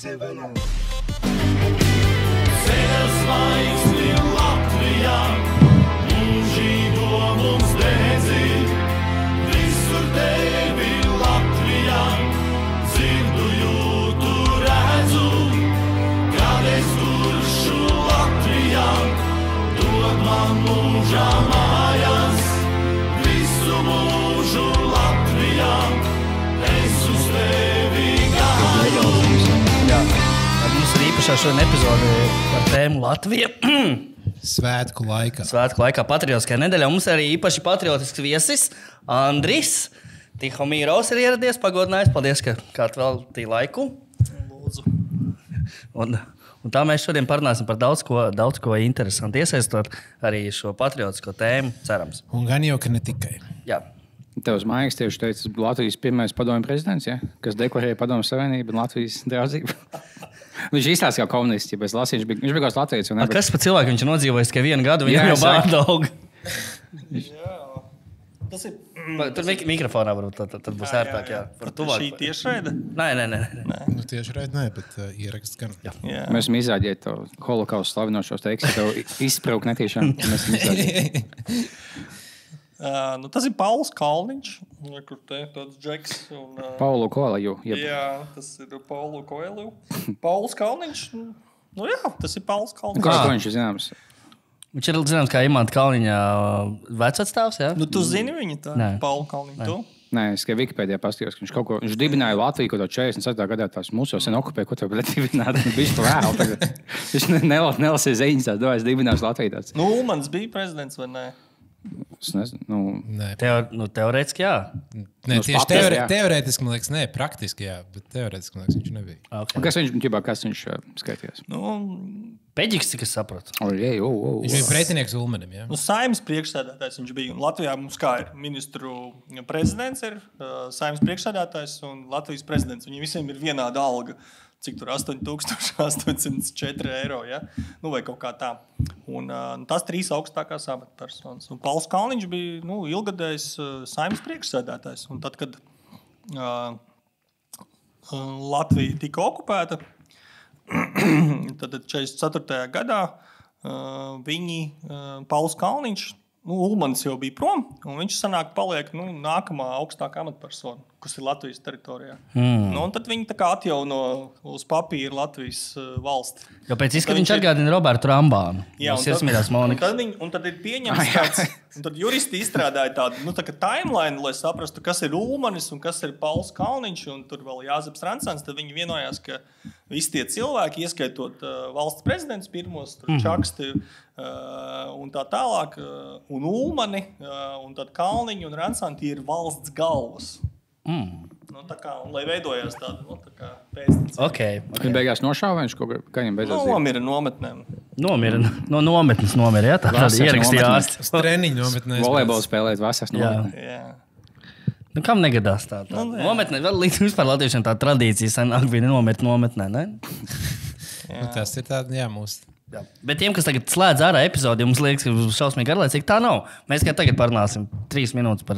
Ceļas zvaigzni Latvijā, mūžīgo mums dedzi, visur tevi Latvijā, dzirdu, jūtu, redzu, kad es kuršu Latvijā, dod man mūžā mājas, visu mūžu Latvijā, es uz tevi gāju. Jā, mums ir īpašā šodien epizode par tēmu Latvija. Svētku laikā. Svētku laikā, patriotiskajā nedēļā. Mums arī īpaši patriotisks viesis Andris Tihomīrovs ir ieradies pagodinājis. Paldies, ka kārt veltīja laiku. Lūdzu. Un tā mēs šodien parunāsim par daudz ko interesantu, iesaistot arī šo patriotisko tēmu, cerams. Un gan jau, ka ne tikai. Jā. Tev uz mājas tieši teica, Latvijas pirmais padomju prezidents, ja? Kas deklarēja padomju savienību un Latvijas draudzību. Viņš izstāsta kā komunists, ja viņš bija kāds Latvijas. Kas par cilvēku viņš ir nodzīvojis tikai 1 gadu, viņam jau bārda aug. Jā. Tas ir... Tur mikrofonā varbūt tad būs ērtāk, jā. Šī tiešraide? Nē. Nu, tieši reiz nē, bet ieraksts gan. Jā. Mēs esam izrādījuši to holokaustu slavinošos teiks, ka tev izsprauk netiešām. Mēs esam izrādījuši. Tas ir Pauls Kalniņš, kur te tāds džeks. Un, Paulu Koeliju. Jā, tas ir Paulu Koeliju. Pauls Kalniņš, nu jā, tas ir Pauls Kalniņš. Kā viņš ir zināms? Viņš ir zināms kā Imanta Kalniņa vecatstāvs, jā? Nu, tu zini viņu tā? Nē. Paulu Kalniņu, tu? Nē, es tikai Wikipēdijā paskatījos, ka viņš dibināja Latviju kaut ko 47. gadā. Tās mūsu jau sen okupēja, ko tev dibināt. Viņš to vēl tagad. Viņš nelasīja ziņas, tās domājas, dibinās Latviju tāds. Nu, Ulmans bija prezidents vai nē? Es nezinu. Nē, Teorētiski, jā. nē uz tieši papīra, jā. teorētiski, man liekas, nē, praktiski, jā. Bet teorētiski, man liekas, viņš nebija. Okay. Kas viņš skaitījās? Nu, Peģiks, cik es saprotu. Viņš bija pretinieks Ulmanim, jā. nu Saeimas priekšsēdētājs viņš bija. Un Latvijā mums kā ir ministru prezidents, ir Saeimas priekšsēdētājs un Latvijas prezidents. Viņiem visiem ir vienāda alga. Cik tur 8,804 eiro, ja? Nu, vai kaut kā tā. Un tas 3 augstākās amatpersonas. Un Pauls Kalniņš bija ilgadējs Saeimas priekšsēdētājs. Un tad, kad Latvija tika okupēta, tad 44. gadā viņi, Pauls Kalniņš, Ulmans jau bija prom, un viņš sanāk paliek nākamā augstākā amatpersona, kas ir Latvijas teritorijā. Nu, un tad viņi tā kā atjauno uz papīra Latvijas valsti. Jo pēc izskata viņš atgādina Robertu Rambānu. Jā, un tad ir pieņemts tāds, un tad juristi izstrādāja tādu tā kā timeline, lai saprastu, kas ir Ulmanis un kas ir Pauls Kalniņš, un tur vēl Jāzeps Rancāns, tad viņi vienojās, ka visi tie cilvēki, ieskaitot valsts prezidents pirmos, Čaksti un tā tālāk, un Ulmani, un tad Kalniņu un Rancāni, tie ir valsts galvas. Nu, tā kā, un lai veidojās tāda, tā kā pēctecība. Okay. Viņš beigās nošāva, viņš kaut kā viņam beidzās dzīve? Nomira nometnēm. Nomira, no nometnes nomira, jā? Tāda ierakstīja ārsts. Treniņu nometnē. Volejbolu spēlēt vasaras nometnē. Jā. Nu, kam negadās tā? Nometnē, vēl līdz vispār latviešiem tā tradīcija senāk bija nometnē, ne? Nu, tas ir tāda, jā, mūsu. Jā. Bet tiem, kas tagad slēdz ārā epizodi, mums liekas, ka šausmīgi garlaicīgi, tā nav. Mēs kā tagad parunāsim 3 minūtes par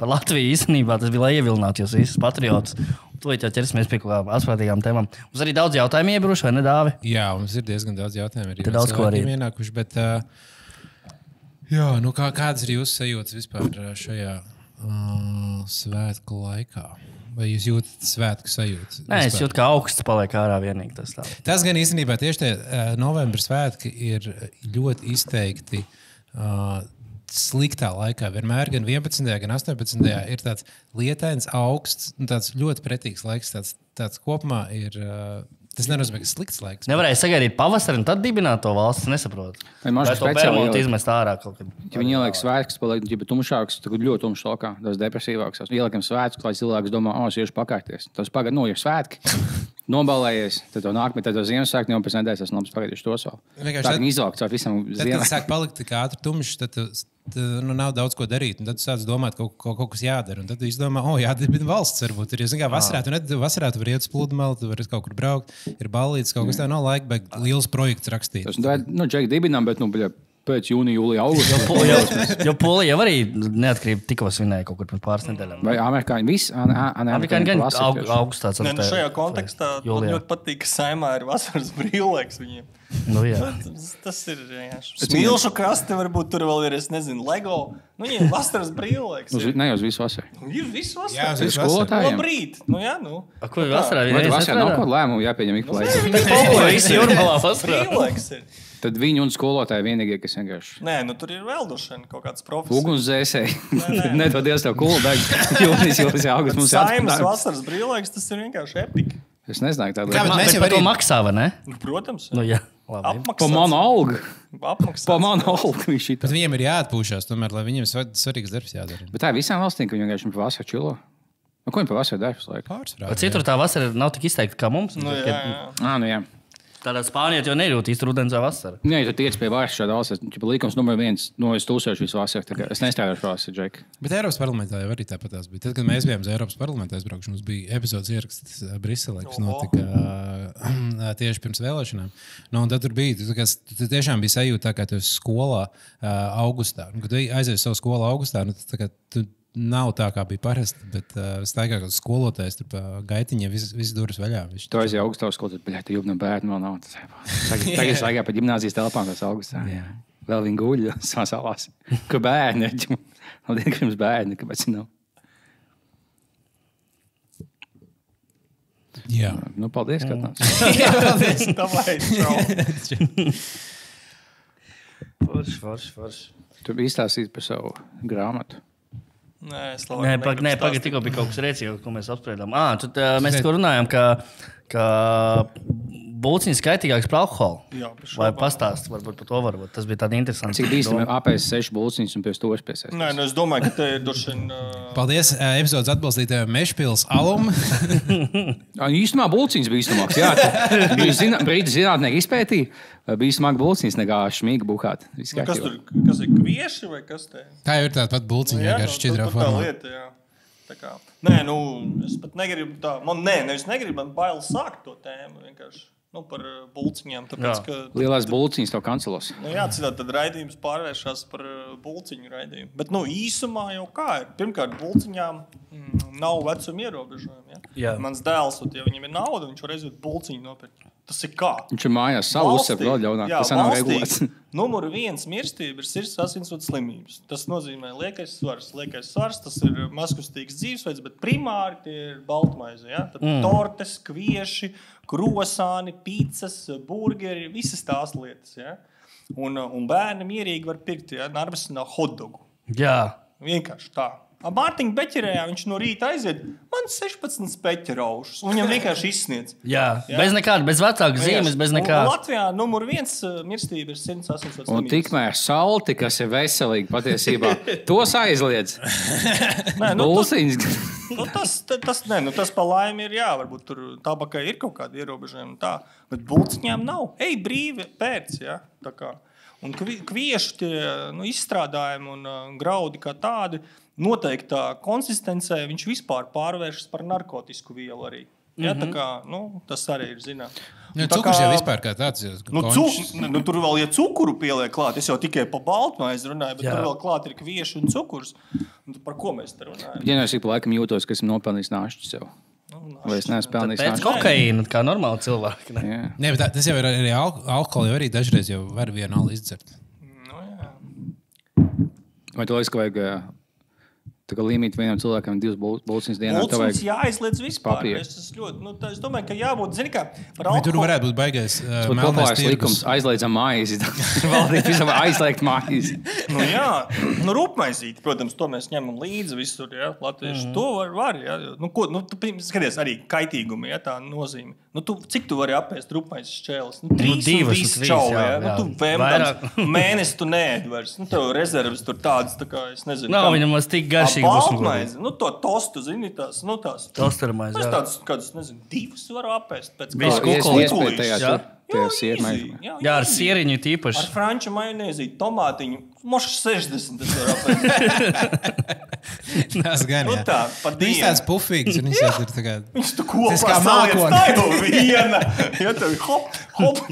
Latviju īstenībā. Tas bija, lai ievilinātu jūs visus patriotus. Tūlīt jau ķersimies pie kaut kādām asprātīgām tēmām. Mums arī daudz jautājumu iebruši, vai ne, Dāvi? Jā, mums ir diezgan daudz jautājumu. Te daudz ko arī ienākuši, bet jā, nu kādas ir jūsu sajūtas vispār šajā svētku laikā? Vai jūs jūtat svētku sajūtu? Nē, es jūtu, ka augsts paliek ārā vienīgi tas tā. Tas gan īstenībā tieši tie novembra svētki ir ļoti izteikti sliktā laikā. Vienmēr gan 11. gan 18. ir tāds lietains, augsts, tāds ļoti pretīgs laiks. Tāds kopumā ir... Tas nenozīmē, ka slikts laiks. Nevarēja sagaidīt pavasari un tad dibināt to valsts, nesaprotu. Vai to Bermudu izmest ārā kaut kad. Ja viņi ieliek svētkus, paliek tumšāks, tad ļoti tumšs laukā, tas depresīvāks. Ieliekam svētkus, lai cilvēks domā, es iešu pakārties. Tas pagad, ir svētki. Nobalējies, tad to nākamie, tad to Ziemassvētku, jau pēc nedēļas esmu pagaidījuši tos vēl. Tā viņi izvalkt caur visam Ziemassvētku. Tad sāk palikt tik ātri tumšs, tad nav daudz ko darīt. Tad tu sāc domāt, kaut kas jādara. Un tad tu izdomā, jādibina valsts varbūt. Ir, jo, vasarā tu vari iet uz pludmali, tu vari kaut kur braukt, ir ballītes, kaut kas tā nav laika, bet liels projekts rakstīt. Tas, Džeki, dibinām, bet, Pēc jūnija, jūlija, augusta. Jo Polija jau arī neatkarība tikko svinēja kaut kur pirms pāris nedēļām. Vai amerikāņi visi? Amerikāņi gan augustā. Nē, nu šajā kontekstā man ļoti patīk, ka Saimā ir vasaras brīvlaiks viņiem. Nu, jā. Tas ir Smilšu kraste, varbūt tur vēl ir, es nezinu, Lego. Nu, viņiem vasaras brīvlaiks. Ne, uz visu vasaru. Ir visu vasaru. Jā, uz visu skolotājiem. Labrīt. Nu, jā, nu. A, ko vasarā? Vai tu vasarā nav kaut lēmumu jāpieņem ik pa laikam? Visi jūrmalā vasarā. Brīvlaiks ir. Tad viņi un skolotāji vienīgie, kas vienkārši. Nē, nu tur ir veldošana, kaut kāds profesors. Ugunsdzēsēji. Nedodies tev kulu daļu. Jūnijas, augusts mums Saimas vasaras brīvlaiks, tas ir vienkārši epika. Es nezināju tādu Kā, lietu. bet mēs jau Par to arī... maksā, vai ne? Protams. Nu, jā. Labi. Pa manu algu. Apmaksāts. Pa manu algu viņš šitā. Bet viņiem ir jāatpūšās, tomēr, lai viņiem svarīgs darbs jādara. Bet tā ir visām valstīm, ka viņi vienkārši pa vasaru čilo. Nu, ko viņi pa vasaru dara visu laiku? Pārsvarā. Bet citur tā vasara nav tik izteikta kā mums. Nu, jā, jā. Nu jā. Tādā Spānijā jau nejūt īsti rudens vai vasara. Jā, ja tu tiec pie varas šādā valstī, tad likums numur 1, no es tūsēšu visu vasaru. Es nestrādāšu vasarā, Džek. Bet Eiropas parlamentā jau arī tāpatās bija. Tad, kad mēs bijām uz Eiropas parlamentā aizbraukšu, mums bija epizodes ieraksts Briselē, kas notika tieši pirms vēlēšanām. Nu, un tad tur bija, tu tiešām bija sajūta tā, kā tu esi skolā augustā. Un, kad tu aizies savu skolu augustā, nu, tā kā tu nav tā, kā bija parasti, bet staigā kā skolotājs tur pa gaitiņiem viss durvis vaļā. Tu aizies augustā skolu, tad, bļā, tu jūbna bērnu vēl nav. Tagad staigā pa ģimnāzijas telpām tās augustā. Jā. Vēl viņi guļ savās salās. Kur bērni? Nav dienu, ka jums bērni, kāpēc nav? Jā. Nu, paldies, ka tāds. Jā, paldies. Tāpēc, čau. Forši. Tu izstāstīsi par savu grāmatu. Nē, pagaid, tikko bija kaut kas rēcīgs, ko mēs apspriedām. Mēs tikko runājām, ka būciņas skaitīgāks par alkoholu. Jā, vai pastāst varbūt par to varbūt. Tas bija tādi interesanti. Cik bīstami apēst 6 būciņas un pēc to pēsēs? Nē, nu es domāju, ka te ir dušan... Paldies epizodes atbalstītājiem Mešpils alum. Īstumā būciņas bīstamāks. Jā, brīdi zinātnieki izpētīja. Bija smagi būciņas nekā šmīga buhāt. Kas tur, kas ir kvieši vai kas te? Tā jau ir tāda pat būciņa, vienkārši šķidrā formā. Lieta, jā. Tā kā, nē, nu, es pat negribu tā, nevis negribu, man bail sākt to tēmu vienkārši. Nu, par bulciņām, tāpēc, ka... Lielās bulciņas tev kancelos. Nu, jā, citādi tad raidījums pārvēršas par bulciņu raidījumu. Bet, nu, īsumā jau kā ir. Pirmkārt, bulciņām nav vecuma ierobežojumi. Ja? Mans dēls, ja viņam ir nauda, viņš var aizvēt bulciņu nopirkt. Tas ir kā? Viņš ir mājās savu uzsver vēl ļaunāk. Tas nav regulēts. Numur 1 mirstība ir sirds asinsvadu slimības. Tas nozīmē liekais svars. Liekais svars, tas ir mazkustīgs dzīvesveids, bet primāri tie ir baltmaize. Ja? Tad tortes, kvieši, krosāni, pīcas, burgeri, visas tās lietas. Ja? Un bērni mierīgi var pirkt, ja? Narvesinā hotdogu. Jā. Vienkārši tā. Mārtiņa beķerējā viņš no rīta aiziet, man 16 beķeraušus, un viņam vienkārši izsniedz. Jā, bez nekāda, bez vecāka zīmes, bez nekāda. Latvijā numur 1 mirstība ir sirds asinsvadu Un tikmēr salti, kas ir veselīgi patiesībā, tos aizliedz. Bulciņas. Tas pa laimi ir, jā, varbūt tur tabakai ir kaut kādi ierobežojumi, tā, bet bulciņām nav. Ej, brīvi pērc, jā, tā kā. Un kviešu tie izstrādājumi un graudi kā tādi, noteiktā konsistencē viņš vispār pārvēršas par narkotisku vielu arī. Ja, tā kā, tas arī ir zināms. Cukurs jau vispār kā tāds. Tur vēl, ja cukuru pieliek klāt, es jau tikai pa baltmaizi runāju, bet tur vēl klāt ir kvieši un cukurs. Par ko mēs te runājam? Ja es ik pa laikam jūtos, ka esmu nopelnījis nāšķi sev. Vai es neesmu pelnījis nāšķi? Pēc kokaīna, kā normāli cilvēki. Nē, bet tas jau ir arī alkoholi, jau arī dažreiz jau var vienu alu izdzert. Nu, jā. Vai tu liekas, ka vajag... Tā kā līmīt vienam cilvēkam 2 bulciņas dienā. Bulciņas jāizliedz vispār. Es domāju, ka jābūt, zini kā, par alkoholu. Tur varētu būt baigais melnais likums, aizliedzam maizi. Valdīt visam aizliegt maizi. Nu jā, rūpmaizīt, protams, to mēs ņemam līdzi visur, ja, latvieši. To var, ja. Skaties, arī kaitīgumi, ja, tā nozīme. Cik tu vari apēst rūpmaizes šķēles? 3 un viss čau, ja. Tu vēmdams, mēnesi tu neēd vairs. Tev rezerves tur tādas, tā kā, es nezinu. Nav viņam vairs tik garšīgi. Baltmaizi, to tostu, zini, tās. Tostermaizi, jā. Tādus, kādus, nezinu, 2 varu apēst pēc kukulīšas. Jā, ar sieriņu tīpaši. Ar franču majonēzi, tomātiņu, mošu 60 es varu apēst. Tas gan, jā. tā, pa Viņš dienu. tāds pufīgs, un viņš ir tā kā... Viņš tu kopā Tas kā saliec mākoni. taivu viena. Ja tev hop,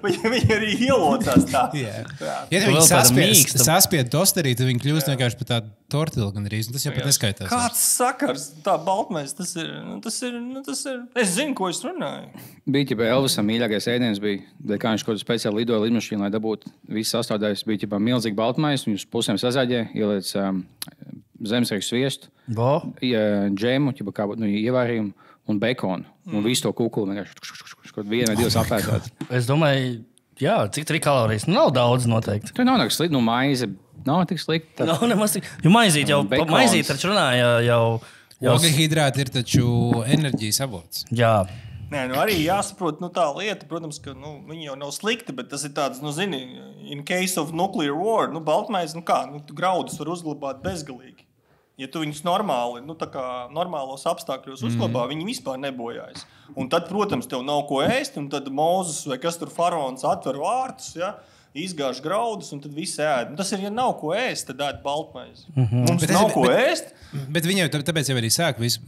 viņi arī ielocās tā. Jā. Jā. Ja Tu viņi vēl tāda mīksta. saspied tosterī, tad viņi kļūst vienkārši par tādu tortilu gandrīz, un tas jau pat neskaitās. Kāds sakars? Tā Baltmais, tas ir. Es zinu, ko es runāju. Bija jau Elvisam mīļākais ēdiens, bija, kā viņš kaut kādā speciāli lidoja lidmašīnā, lai dabūtu visu sastāvdaļas. Bija jau milzīgi baltmais, viņus pusēm sazāģēja, ieliec zemesrīkstu sviestu, džēmu, kā būtu ievārījumu un bekonu. Un visu to kukulu vienkārši kaut vienu vai divas apēdāt. Es domāju, jā, cik tur ir kalorijas? Nav daudz noteikti. Tur nav nekas slikti, nu maize nav tik slikta. Nav nemaz tik. Jo maizīt jau, Bekons. maizīt taču runāja jau. Ogļhidrāti ir taču enerģijas avots. Jā. Nē, arī jāsaprot, tā lieta, protams, ka viņi jau nav slikti, bet tas ir tāds, zini, in case of nuclear war, Baltmais, tu graudus var uzglabāt bezgalīgi. Ja tu viņus normāli, normālos apstākļos uzglabā, viņi vispār nebojājas. Un tad, protams, tev nav ko ēst, un tad Mūzes vai kas tur faraons atver vārtus, ja? Izgāž graudus, un tad viss ēd. Tas ir, ja nav ko ēst, tad ēd baltmaizi. Mums Bet nav ko ēst. Bet viņi jau tāpēc jau arī sāk visu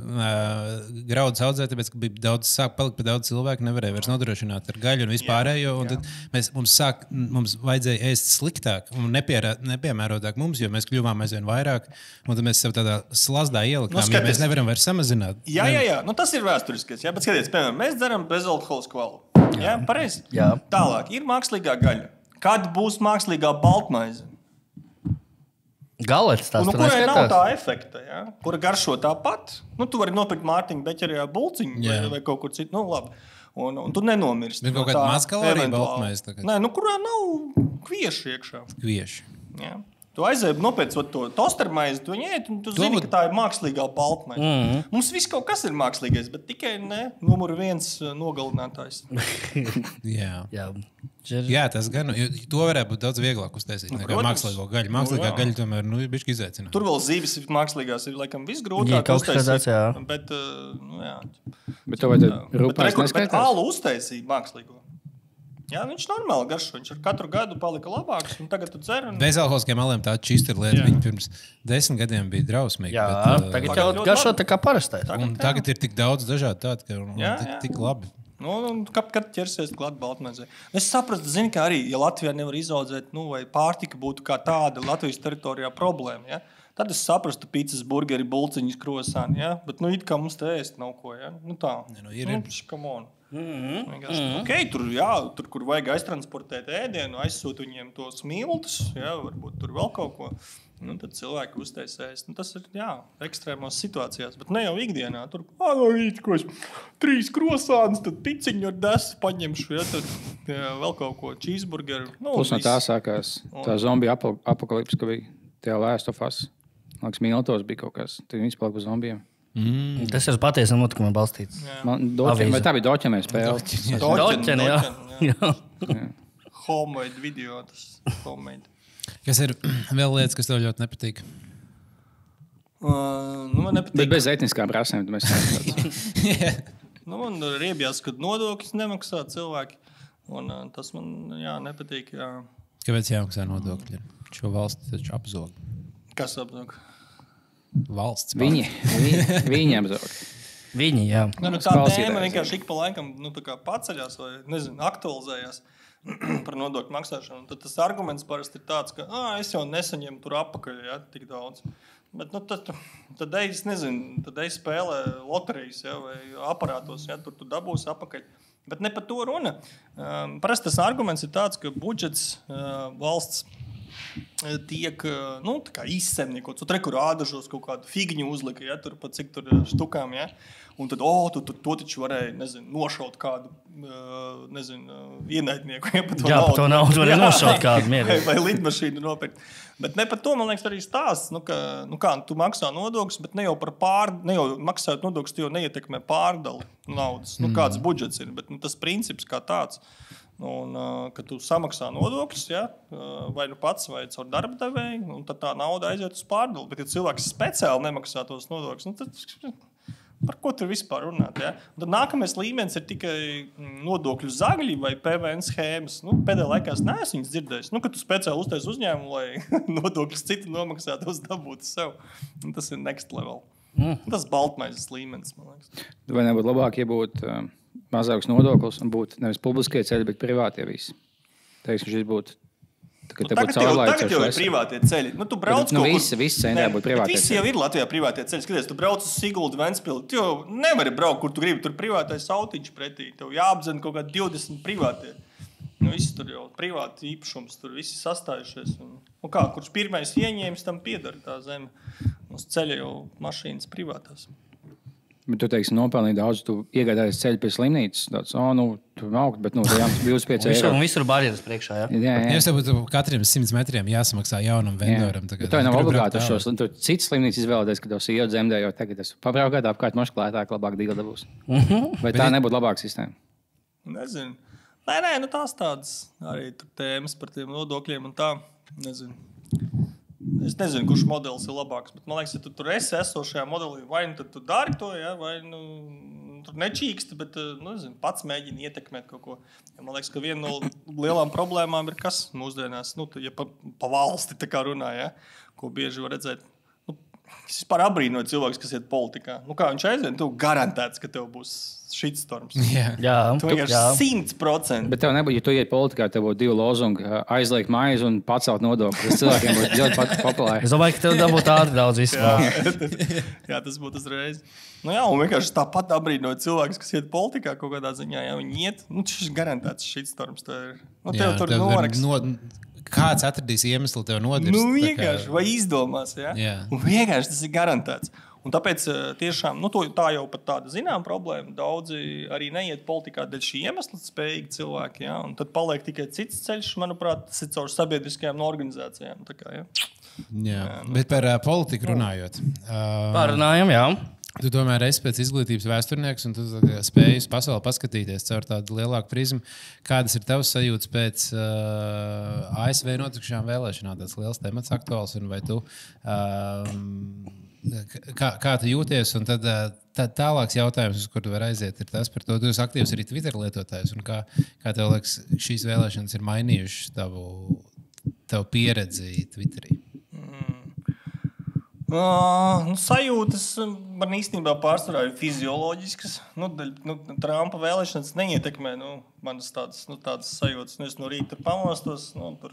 graudus audzēt, tāpēc, ka bija daudz, sāk palikt pie daudz cilvēku, nevarēja vairs nodrošināt ar gaļu un vispārējo. Un tad mums vajadzēja ēst sliktāk un nepiemērotāk mums, jo mēs kļuvām aizvien vairāk. Un tad mēs sev tādā slazdā ielikām, jo mēs nevaram vairs samazināt. Jā. Tas ir vēsturiskais. Jā, bet skaties, piemēram, mēs dzeram bezalkoholisku valu. Jā, pareizi. Jā. Tālāk ir mākslīgā gaļa. Kad būs mākslīgā baltmaize? Galets tās tur Kurai nav neskaitās. tā efekta, ja? Kura garšo tāpat. Tu vari nopirkt Mārtiņu Beķerijā bulciņu vai kaut kur citu. Labi. Un tu nenomirsti. Bet kaut kāda mazkalorija baltmaize tagad? Nē, kurā nav kvieši iekšā. Kvieši. Jā. Tu aizēji nopēc to tostermaizi, tu ņēti, un tu zini, ka tā ir mākslīgā baltmaize. Mums viss kaut kas ir mākslīgais, bet tikai numur 1 nogalinātājs. Jā, tas gan. To varētu būt daudz vieglāk uztaisīt nekā mākslīgo gaļu. Mākslīgā gaļa tomēr ir bišķi izaicinājums. Tur vēl zīves mākslīgās ir laikam Jā, visgrūtāk kaut kas tāds, jā. Bet, jā. Bet tev vajadzētu rūpēs Bet neskaitās. alu uztaisīja mākslīgo. Jā, viņš normāli garšo. Viņš ar katru gadu palika labāks, un tagad tu dzer. Bezalkoholiskiem aliem tā čista ir lieta. Viņi pirms 10 gadiem bija drausmīgi. Jā, bet, tagad tagad jau ļoti garšo labi. tā kā parastais. Tagad ir tik daudz dažādu tādu, ka Jā. tik labi. Kad ķersies klāt baltmaizei? Es saprotu, ka arī, ja Latvijā nevar izaudzēt, vai pārtika būtu kā tāda Latvijas teritorijā problēma, ja? Tad es saprastu pizzas, burgeri, bulciņas, krosāni, ja? Bet it kā mums te ēst nav ko, ja? Tā. Come on. Okay, tur, kur vajag aiztransportēt ēdienu, aizsūt viņiem tos miltus, varbūt tur vēl kaut ko. Tad cilvēki uztaisēs. Tas ir ekstrēmās situācijās, bet ne jau ikdienā. Tur ir 3 krosāns, tad piciņu ar desu paņemšu, tad vēl kaut ko cheeseburgeru. Plus no tā sākās tā zombiju apokalipse, ka bija tajā Last of Us. Liekas, Miltos bija kaut kas. Tad viņš palika uz zombijiem. Tas ir patiesam notikumam balstīts. Vai tā bija doķemē spēle? Doķene, jā. Homemade video, tas homemade. Kas ir vēl lietas, kas tev ļoti nepatīk? Man nepatīk. Bet bez etniskām prasēm mēs neesam. Man riebjās, kad nodokļus nemaksā cilvēki. Un tas man nepatīk. Jā. Kāpēc jāmaksā nodokļi? Šo valsti taču apzog. Kas apzog? Valsts. Viņi apzog. Viņi, jā. Tā tēma vienkārši ik pa laikam paceļās vai aktualizējās par nodokļu maksāšanu. Tad tas arguments parasti ir tāds, ka es jau nesaņemu tur apakaļ tik daudz. Bet tad es nezinu, tad es spēlē loterijas vai aparātos, tur tu dabūsi apakaļ. Bet ne par to runa. Parasti tas arguments ir tāds, ka budžets valsts tiek izsemniekots. Tur tur ādažos kaut kādu figņu uzlika, tur pat cik tur štukām. Ja? Un tad, to taču varēja, nošaut kādu, ienaidnieku. Ja, Jā, par to naudu varēja nošaut kādu mierīgi. Vai lidmašīnu nopirkt. Bet ne par to, man liekas, arī stāsts. Kā tu maksā nodokļus, bet ne jau maksājot nodokļus, tu jau neietekmē pārdali naudas. Kāds budžets ir, bet tas princips kā tāds. Un, kad tu samaksā nodokļus, vai pats, vai caur darba devēju, tad tā nauda aiziet uz pārdalu. Bet, ja cilvēks speciāli nemaksā tos nodokļus, tad Par ko tur vispār runāt? Ja? Un tad nākamais līmenis ir tikai nodokļu zagļi vai PVN schēmas. Pēdējā laikā es neesmu viņas dzirdējis. Kad tu speciāli uztais uzņēmumu, lai nodokļus citi nomaksātu, tos dabūtu sev. Tas ir next level. Tas baltmaizes līmenis, man liekas. Vai nebūtu labāk, ja būtu mazāks nodoklis un būtu nevis publiskie ceļi, bet privātie visi? Teiksim, šis būtu. Tagad jau ir privātie ceļi. Tu brauc visi ceļi jābūt privātie. Visi jau ir Latvijā privātie ceļi. Skaties, tu brauc uz Siguldu, Ventspili. Tu jau nevari braukt, kur tu gribi. Tur privātais autiņš pretī. Tev jāapzina kaut kādi 20 privātie. Visi tur jau privāti īpašums. Tur visi sastājušies. Kurš pirmais ieņēmis, tam pieder tā zeme. Uz ceļa jau mašīnas privātās. Bet tu teiksi, nopelnīji daudz, tu iegādājies ceļu pie slimnīcas. Tāds, tur augt, bet tajām 25 eiro. Visur barjeras priekšā, jā. Jā. Es tev katriem 100 metriem jāsamaksā jaunam vendoram. Tā nav obligāti šos. Tur cits slimnīcas izvēlēties, ka tev sieva dzemdē, jo tagad es pabraukāt apkārt mošklētāk, labāk dīla dabūs. Vai tā nebūtu labāka sistēma? Nezinu. Nē, tās tādas arī tur tēmas par tiem nodokļiem un tā. Nezinu. Es nezinu, kurš modelis ir labāks, bet man liekas, ja tu tur esi esošajā modelī, vai tu dari to, ja, vai tur nečīksti, bet pats mēģini ietekmēt kaut ko. Ja man liekas, ka viena no lielām problēmām ir kas mūsdienās, ja pa valsti tā kā runā, ja, ko bieži var redzēt. Es vispār abrīnoju cilvēkus, kas iet politikā. Kā viņš aizvien, tu garantēts, ka tev būs shitstorms. Jā. Tu vienkārši 100%. Bet tev nebūtu, ja tu iet politikā, tev būtu 2 lozungi - aizliegt maizi un pacelt nodokļus. Tas cilvēkiem būtu ļoti populāri. Es domāju, ka tev dabūtu ātri daudz vispār. Jā, tas būtu uzreiz. Un vienkārši tāpat abrīnoju cilvēkus, kas iet politikā kaut kādā ziņā. Ja viņi iet, šis garantēts shitstorms. Tev tur noraks. Kāds atradīs iemeslu tev nodirst? Vienkārši, vai izdomās, ja? Un vienkārši tas ir garantēts. Un tāpēc tiešām, tā jau pat tāda zinām problēma. Daudzi arī neiet politikā dēļ šī iemesla spējīgi cilvēki, ja? Un tad paliek tikai cits ceļš, manuprāt, tas ir caur sabiedriskajām organizācijām. Tā kā, ja? Jā. Bet par politiku runājot. Parunājam, jā. Tu tomēr esi pēc izglītības vēsturnieks, un tu spēj uz pasauli paskatīties caur tādu lielāku prizmu. Kādas ir tavas sajūtas pēc ASV notikušajām vēlēšanām? Tas liels temats aktuāls, un vai tu, kā tu jūties? Un tad tālāks jautājums, uz kur tu vari aiziet, ir tas par to, tu esi aktīvs arī Twitter lietotājs, un kā tev liekas, šīs vēlēšanas ir mainījušas tavu pieredzi Twitterī? Sajūtas man īstenībā pārsvarā ir fizioloģiskas. Trumpa vēlēšanas neietekmē manas tādas sajūtas. Es no rīta pamostos, tur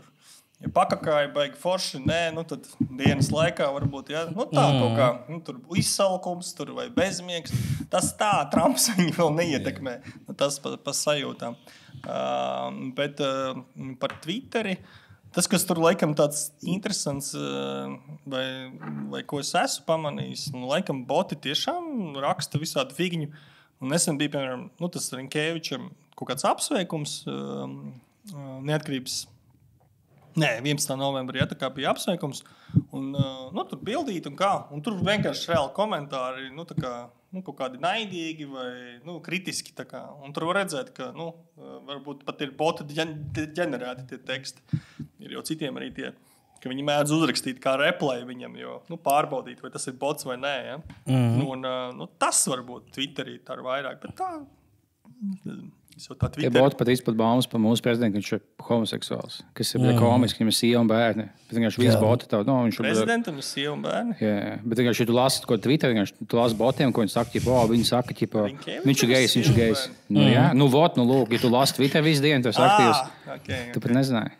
ja pakakāju, baigi forši. Nē, tad dienas laikā varbūt tā kaut kā tur izsalkums tur vai bezmiegs. Tas tā, Trumps viņu vēl neietekmē. Tas pa sajūtām. Bet par Twitteri. Tas, kas tur laikam tāds interesants, vai ko es esmu pamanījis, laikam boti tiešām raksta visādu figņu. Un nesen bija, piemēram, tas Rinkēvičam kaut kāds apsveikums neatkarības. 11. novembrī, tā kā bija apsveikums. Un tur bildīt un kā. Un tur vienkārši reāli komentāri, kaut kādi naidīgi vai kritiski. Un tur var redzēt, ka varbūt pat ir boti ģenerēti tie teksti. Ir jau citiem arī tie, ka viņi mēdz uzrakstīt kā replay viņam, jo pārbaudīt, vai tas ir bots vai nē. Ja? Tas varbūt Twitterī tā ir vairāk, bet tā... Tie boti pat izplat baumas par mūsu prezidentu, ka viņš ir homoseksuāls. Kas ir komiski, viņam ir sieva un bērni. Bet vienkārši viens boti tā, prezidentam ir sieva un bērni? Jā, bet vienkārši, ja tu lasi ko Twitter, vienkārši tu lasi botiem, ko viņi saka, viņi saka, viņš ir gejs. Lūk, ja tu lasi Twitter visu dienu, tas aktīvs. Tu pat nezināji.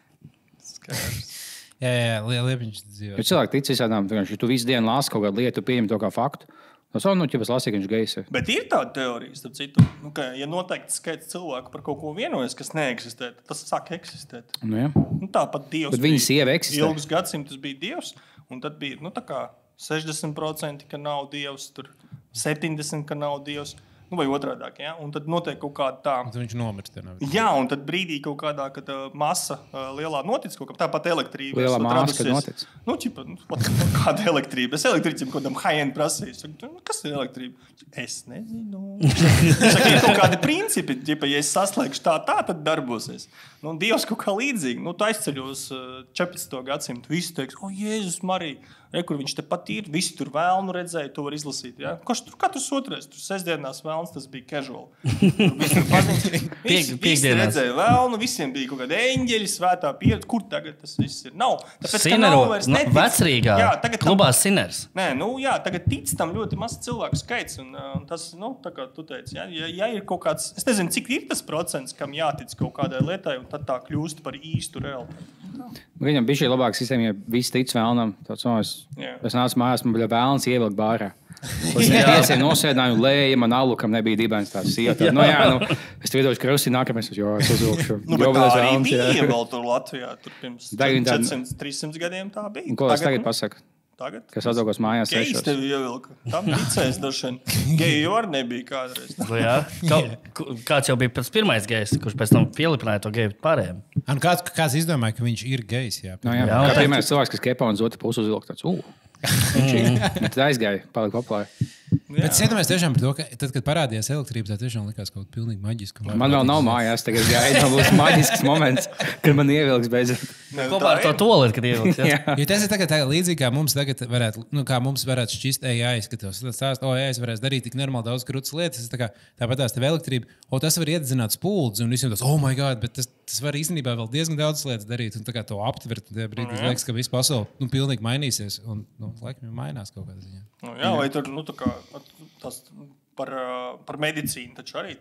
Jā, liepiņš dzīvo. Ja cilvēki tic visādām, ja tu visu dienu lasi kaut kādu lietu, pieņem to kā faktu. Es lasīju, ka viņš gejs ir. Bet ir tāda teorija, starp citu, ka, ja noteikti skaits cilvēku par kaut ko vienojas, kas neeksistē, tas sāk eksistēt. Tāpat Dievs. Bet viņa sieva eksistē. Ilgus gadsimtus bija Dievs, un tad bija 60%, ka nav Dievs, tur 70%, ka nav Dievs. Vai otrādāk, ja? Un tad notiek kaut kāda tā. Tad viņš nomirst. Jā, un tad brīdī kaut kādā, kad masa lielā notic kaut kā, tāpat elektrība. Lielā masa, kad notic. Kāda elektrība? Es elektrīcim kādam high-end prasīju. Kas ir elektrība? Es nezinu. Saka, ir kaut kādi principi, ja es saslēgšu tā, tad darbosies. Dievs kaut kā līdzīgi. Tu aizceļ uz 14. gadsimtu. Visi teiks, Jēzus Marija. Kur viņš tepat ir, visi tur vēlnu redzēja, to var izlasīt. Ja? Katrs otrais, tur sestdienās vēlns, tas bija casual. Visi redzēja vēlnu, visiem bija kaut kāda eņģeļi, svētā pieredze. Kur tagad tas viss ir? Nav. Tāpēc, ka nav vairs netic. Vecrīgā klubā Sinners. Nē, tagad tic tam ļoti maz cilvēku skaits. Un tas, tā kā tu teici, ja ir kaut kāds, es nezinu, cik ir tas procents, kam jātic kaut kādai lietai, un tad tā kļūst par īstu realitāti. Viņam bija šī labāka sistēma, ja visi tic vēlnam. Es nācu mājās, man bija vēlns ievilkt bārā. Es nosēdināju lēju, man alukam nebija dibens tās sieta. Es viedošu krusti, nākamais, es uzvilkšu. Bet tā arī bija vēl tur Latvijā, tur pirms 400-300 gadiem tā bija. Un ko es tagad pasaku? Tagad? Kas atdokos mājās sešos. Gejs tevi ievilka. Tam ticēs dažien. Geju jau arī nebija kādreiz. Kāds jau bija pēc pirmais gejs, kurš pēc tam pielipināja to geju pārējiem? Kāds izdomāja, ka viņš ir gejs? Jā, kā pirmais cilvēks, kas kepā un otru pusi uzvilka tāds. Tad aizgāja, palika populāri. Bet iedomājieties tiešām par to, ka tad, kad parādījās elektrība, tā tiešām likās kaut pilnīgi maģiski. Man vēl nav mājās, tagad gaidu, būs maģisks moments, kad man ievilks beidzot. Kopā ar to tolēt, kad ievilks. Jo tas ir tagad līdzīgi, kā mums tagad varētu šķist AI, ka tos stāst, AI varēs darīt tik normāli daudz krūtas lietas, tāpat tās tev elektrība, tas var iededzināt spuldzi un visiem tas, oh my god, bet tas var īstenībā vēl diezgan daudz lietas darīt un tā kā to aptvert, tad brīdī liekas, ka viss pasauli pilnīgi mainīsies un laikam mainās kaut kādā ziņā. Jā, vai tur, tas par medicīnu taču arī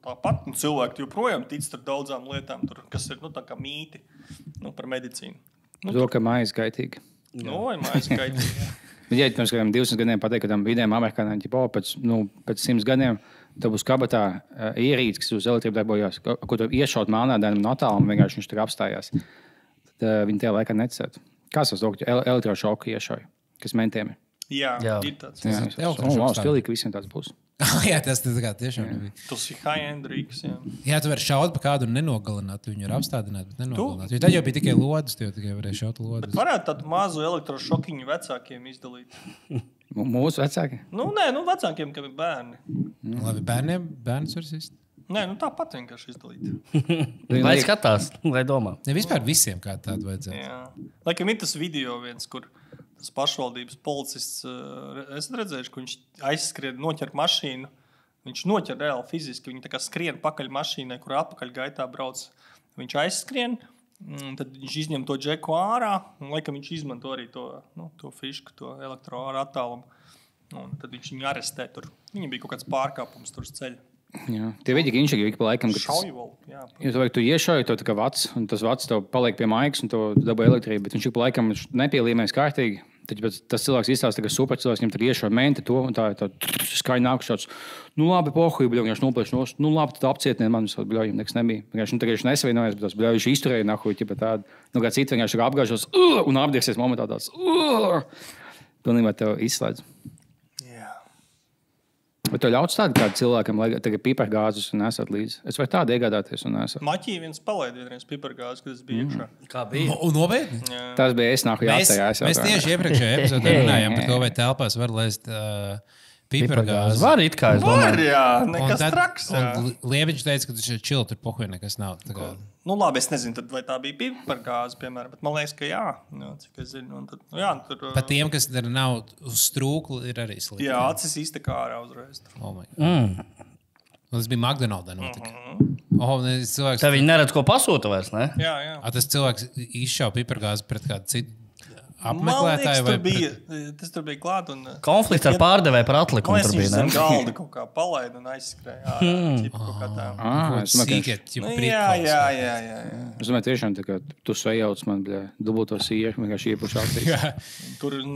tāpat. Cilvēki joprojām tic ar daudzām lietām, kas ir tā kā mīti par medicīnu. To, ka mājas gaitīgi. Vai mājas gaitīgi. Ja pirms kādiem 200 gadiem pateikt, ka tam vidējiem amerikāņiem pēc 100 gadiem tev būs kabatā ierīce, kas uz elektrību darbojās, ko tu iešaut melnādēnam no tālu un vienkārši viņš tur apstājās. Tad viņi tajā laikā necētu. Kāds tas dokļu elektrošoku iešauja, kas mentiem ir? Jā, ir tāds. Stilīgi, ka visiem tāds būs. Jā, tas tiešām bija. Tas ir high-end rīks, jā. Jā, tu vari šaut pa kādu un nenogalināt. Viņu var apstādināt, bet nenogalināt. Jo tad jau bija tikai lodes, tu jau tikai varēja šaut lodes. Bet varētu tādu mazu elektrošokiņu vecākiem izdalīt. Mūsu vecāki? Vecākiem, kam ir bērni. Labi, bērns var sist. Nē, tāpat vienkārši izdalīt. Lai skatās, lai domā. Ne vispār visiem kā tādu vajadzētu. Jā. Laikam ir tas video viens, kur tas pašvaldības policists, es redzēju, ka viņš aizskrien, noķer mašīnu. Viņš noķer reāli fiziski. Viņi tā kā skrien pakaļ mašīnai, kur apakaļ gaitā brauc. Viņš aizskrien, tad viņš izņem to džeku ārā, un laikam viņš izmanto arī to fišku, to elektroāru attālumu. Un tad viņš viņu arestē tur. Viņam bija kaut kāds pārkāpums tur uz ceļa. Jā. Tie vidi ginčīgi ik pa laikam, kad tu iešauji to tā kā vats, un tas vats tev paliek pie maigas, un tu dabūji elektrību, bet viņš ik pa laikam nepielīmēs kārtīgi. Tad tas cilvēks izstāsta, ka super cilvēks viņam tur iešauja menti to, un tā skaļi nākušāds. Labi, pohuji, bļauj, viņš noplēš nos. Labi, tad apcietnē man visu bļauj, nekas nebija. Tagad viņš nesavienojas, bet tas bļauj, viņš izturēja nahuj, ķipa tādu. Kā citi vienkārši apgāžos un apdieksies momentā tāds. Pilnībā tev izslēdz. Bet tev ļauts tādu kādu cilvēkam, lai tagad pipargāzes un nesat līdzi. Es varu tādu iegādāties un nesat. Maķī viens palaid vienreiz pipargāzes, kad es biju iekšā. Kā bija? Un nopietni? Tas bija es nāku jāstajā. Mēs tieši iepriekšējā epizodē runājām par to, vai telpās var laist pipargāzes. Var it kā, es domāju. Var, jā, nekas traks. Un Liebiņš teica, ka tas ir čili, tur pohuj nekas nav. Labi, es nezinu, tad, vai tā bija pipargāze, piemēram, bet man liekas, ka jā. Cik es zinu. Tad, tur, pat tiem, kas nav uz strūkli, ir arī slikti. Jā, acis iztekā ārā uzreiz. Tas bija McDonald's notika. Cilvēks... Tev viņi neredz, ko pasūta vairs, ne? Jā. Tas cilvēks izšauja pipargāzi pret kādu citu apmeklētāju. Tas tur bija klāt. Konflikts ar pārdevēju par atlikumu. Es viņu zem galda kaut kā palaidu un aizskrēju. Jā. Es domāju, tiešām tā kā tu sajauc man, dubulto sieru, vienkārši iepuši aktīs.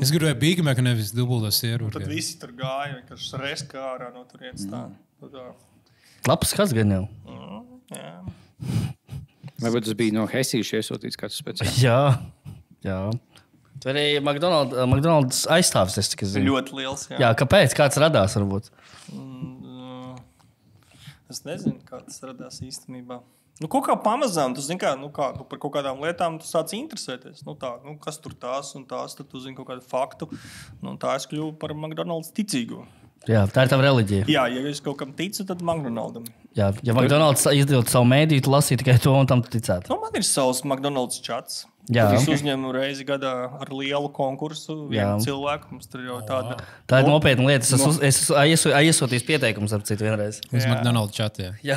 Es gribēju bīgamēku, nevis dubulto sieru. Tad visi tur gāja, vienkārši reska ārā no turienes tā. Labs skats gan jau. Jā. Varbūt tas bija no Hesīša iesūtīts kāds speciāls. Jā. Tu arī McDonald's aizstāvis, es tikai zinu. Ļoti liels, jā. Jā, kāpēc? Kāds radās, varbūt? Es nezinu, kā tas radās īstenībā. Kaut kā pamazām, tu zini, par kaut kādām lietām tu sāc interesēties. Kas tur tās un tās, tad tu zini kaut kādu faktu. Tā es kļuvu par McDonald's ticīgo. Jā, tā ir tava reliģija. Jā, ja es kaut kam ticu, tad McDonald'am. Jā, ja McDonald's izdod savu mēdīju, tu lasīji tikai to un tam tu ticētu. Man ir savs McDonald's čats. Jā. Es uzņemu reizi gadā ar lielu konkursu. Vienu cilvēku mums tur jau tāda. Tā ir nopietna lieta. Es aizsūtīju pieteikumus ar citu vienreiz. Uz McDonald's chatā. Jā.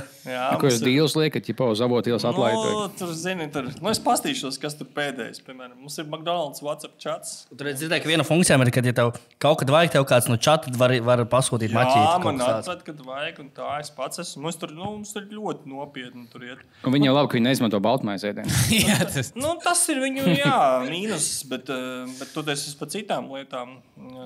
Ko jūs dīls liekat, ja uz avotīlas atlaidot? Tur, zini, es pastīšos, kas tur pēdējais. Piemēram, mums ir McDonald's WhatsApp chats. Tur dzirdēju, ka viena funkcija ir, kad ja tev kaut kad vajag, tev kāds no chata var pasūtīt maķīti. Jā, man atvērt, kad vajag, un tā es pats esmu. Mums tur ļoti nopietni tur iet. Un viņi jau labi, ka viņi neizmanto baltmaizi ēdienu. Jā, Tas ir viņu, mīnus, bet toties es par citām lietām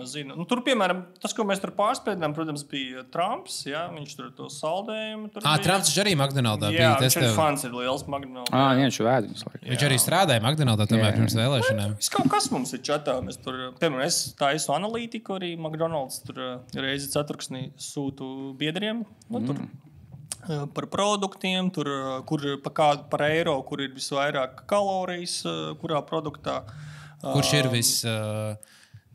zinu. Tur, piemēram, tas, ko mēs tur pārspēdām, protams, bija Trumps, jā, viņš tur to saldējumu. Trumps arī McDonald's bija. Jā, viņš ir fans, ir liels McDonald's. Viņš ir vēdins. Viņš arī strādāja McDonald's tomēr pirms vēlēšanām. Kaut kas mums ir čatā, mēs tur, piemēram, es taisu analītiku arī McDonald's, tur reizi ceturksnī sūtu biedriem, tur par produktiem, tur, kur par eiro, kur ir visvairāk kalorijas, kurā produktā. Kurš ir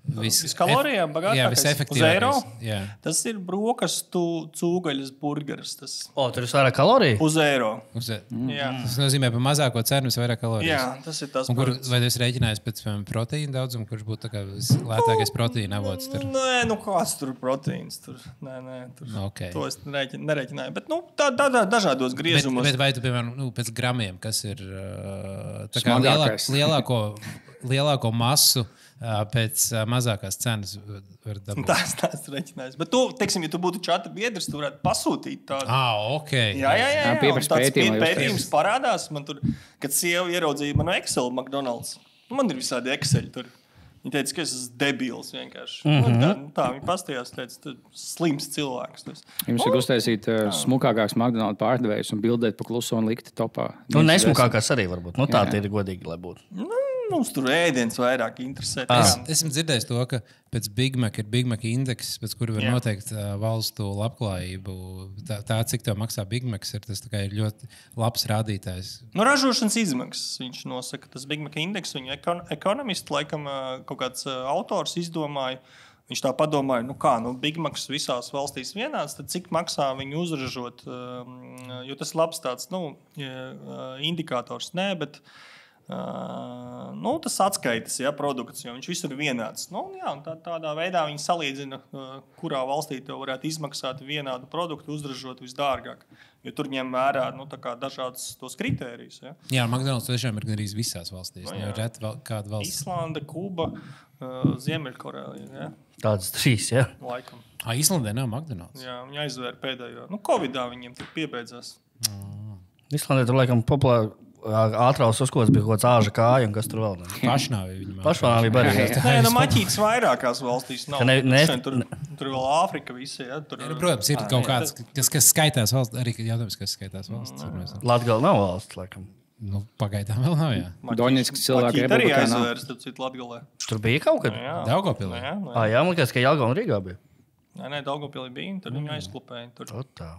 Viskalorijām bagātākais visefektīvākais. Uz eiro? Jā. Tas ir brokastu cūgaļas burgeris. Tur ir vairāk kaloriju? Uz eiro. Jā. Tas nozīmē, ka mazāko cenu vairāk kalorijas. Jā, tas ir tas. Vai jūs rēķinājāt pēc proteīna daudzumu, kurš būtu lētākais proteīna avots? Nē, kāds tur ir proteīns? Nē, Okay. To es nerēķināju. Bet dažādos griezumos. Bet vai tu, piemēram, pēc gramiem, kas ir lielāko masu pēc mazākās cenas var dabūt? Tas ir reķinājums. Bet, teiksim, ja tu būtu čata biedrs, tu varētu pasūtīt tādu. Ok. Jā. Tāds pētījums pētījums parādās. Man tur, kad sieva ieraudzīja manu Excel McDonald's, man ir visādi Excel tur. Viņa teica, ka es esmu debils vienkārši. Tā viņa pastījās, teica, slims cilvēks. Jums ir uztaisīt smukākās McDonald's pārdevējus un bildēt pa kluso un likt topā. Nesmukākās arī varbūt. Tā ir godīgi, lai būtu. Mums tur ēdiens vairāk interesē. Esmu dzirdējis to, ka pēc Big Mac ir Big Mac indeks, pēc kura var noteikt valstu labklājību. Tā, cik tev maksā Big Macs, tas ir ļoti labs rādītājs. Ražošanas izmaksas viņš nosaka. Tas Big Mac indeks, viņa ekonomists, laikam, kaut kāds autors izdomāja. Viņš tā padomāja, Big Macs visās valstīs vienāds, tad cik maksā viņu uzražot? Jo tas ir labs tāds, indikators. Nē, bet tas atskaitas produkts, jo viņš visur ir vienāds. Tādā veidā viņi salīdzina, kurā valstī tev varētu izmaksāt vienādu produktu, uzražot visdārgāk. Jo tur ņem vērā dažādas tos kritērijus. Jā, McDonald's tiešām ir gandrīz visās valstīs. Kāda valsts? Islanda, Kuba, Ziemeļkoreja. Tādas 3, jā. Laikam. Islandē nav McDonald's. Jā, viņi aizvēra pēdējo. Covidā viņiem tur piebeidzās. Islandē tur laikam populāri. Ātrās uzkodas bija kaut kāds āža kāja un kas tur vēl. Pašnāvība arī. Nē, maķītis vairākās valstīs nav. Tur vēl Āfrika visi. Protams, ir kaut kāds, kas skaitās valsts. Arī jautājums, kas skaitās valsts. Latgala nav valsts, laikam. Pagaidām vēl nav, jā. Doņetskas cilvēki arī aizvērs, tad citu Latgalē. Tur bija kaut kad? Daugavpilī. Jā, man liekas, ka Jelgava un Rīgā bija. Nē, Daugavpilī bija, tad viņi aizklupēja. Tā.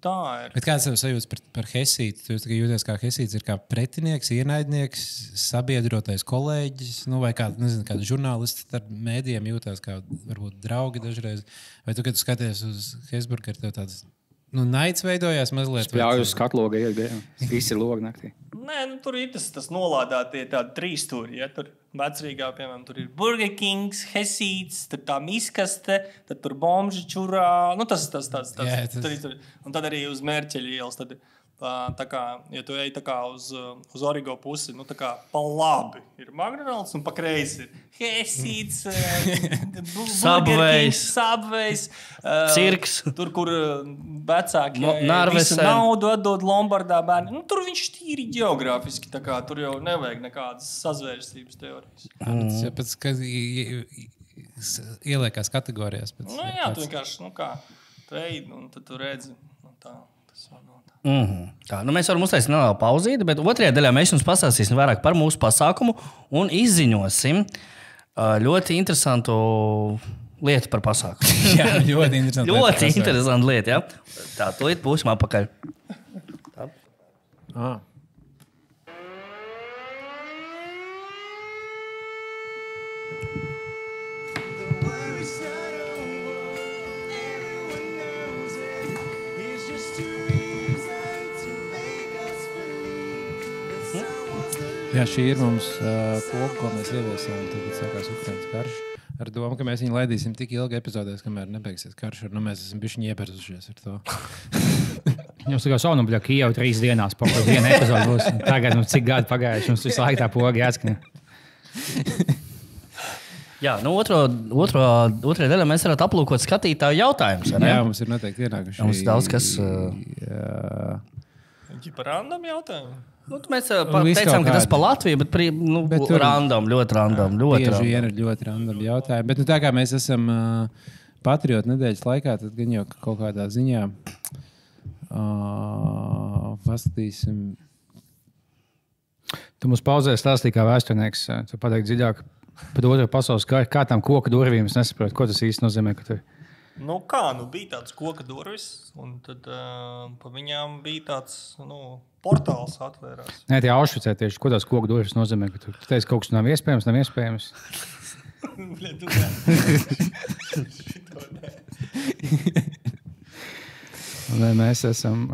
Tā ir. Bet kāds tev sajūtas par Hesīti? Tu jūties kā Hesīts ir kā pretinieks, ienaidnieks, sabiedrotais kolēģis, vai kāda žurnālists ar mēdījiem jūtās kā varbūt draugi dažreiz. Vai tu, kad tu skaties uz Hesburgu, ir tev tāds naids veidojās mazliet? Spļauj uz skatloga iet, visi ir logi naktī. Nē, tur ir tas nolādātie tādi 3 stūri. Tur Vecrīgā, piemēram, tur ir Burger Kings, Hesīts, tad tā miskaste, tad tur bomži čurā. Un tad arī uz Mērķeļa ielas. Tā kā, ja tu ej uz Origo pusi, tā kā pa labi ir McDonald's un pa kreisi ir Hesīts, Subways, Cirks. Tur, kur vecāki visu naudu atdod Lombardā bērni. Tur viņš tīri geogrāfiski, tā kā tur jau nevajag nekādas sazvērstības teorijas. Pēc, kad ieliekās kategorijās. Jā, tu vienkārši, tu ej, un tad tu redzi, tā. Tā, mēs varam uztaisīt nelielu pauzīti, bet otrajā daļā mēs jums pastāstīsim vairāk par mūsu pasākumu un izziņosim ļoti interesantu lietu par pasākumu. Jā, ļoti interesanti. Ļoti interesanti lieta, jā. Tā, tūlīt būsim atpakaļ. Tā. Jā, šī ir mums koka, ko mēs ieviesām. Tagad sākās Ukrainas karš. Ar domu, ka mēs viņu laidīsim tik ilgi epizodēs, kamēr nebeigsies karš. Nu, mēs esam bišķiņi ieperzušies ar to. Jums tā kā savu, bļa, Kijau 3 dienās pa vienu epizodu būs. Tagad mums cik gadi pagājuši, mums visu laiku tā poga jāskan. Jā, nu otrajā daļā mēs varētu aplūkot skatītāju jautājumus. Jā, mums ir noteikti ienākuši. Mums daudz kas... Viņi par random jautājumu? Nu, mēs teicām, ka tas pa Latviju, bet random, ļoti random. Bieži vien ir ļoti random jautājumi. Bet nu, tā kā mēs esam patriotu nedēļas laikā, tad gan jau kaut kādā ziņā paskatīsim. Tu mums pauzē stāstīji kā vēsturnieks. Tu pateikti dziļāk par otru pasaules karu. Kā tam koka durvīm es nesaprotu, ko tas īsti nozīmē, ka tu... Nu kā, bija tāds koka durvis, un tad pa viņām bija tāds, portāls atvērās. Nē, tie Aušvicē tieši, ko tās koka durvis nozīmē, ka tu teici, kaut kas nav iespējams, nav iespējams. Mēs esam,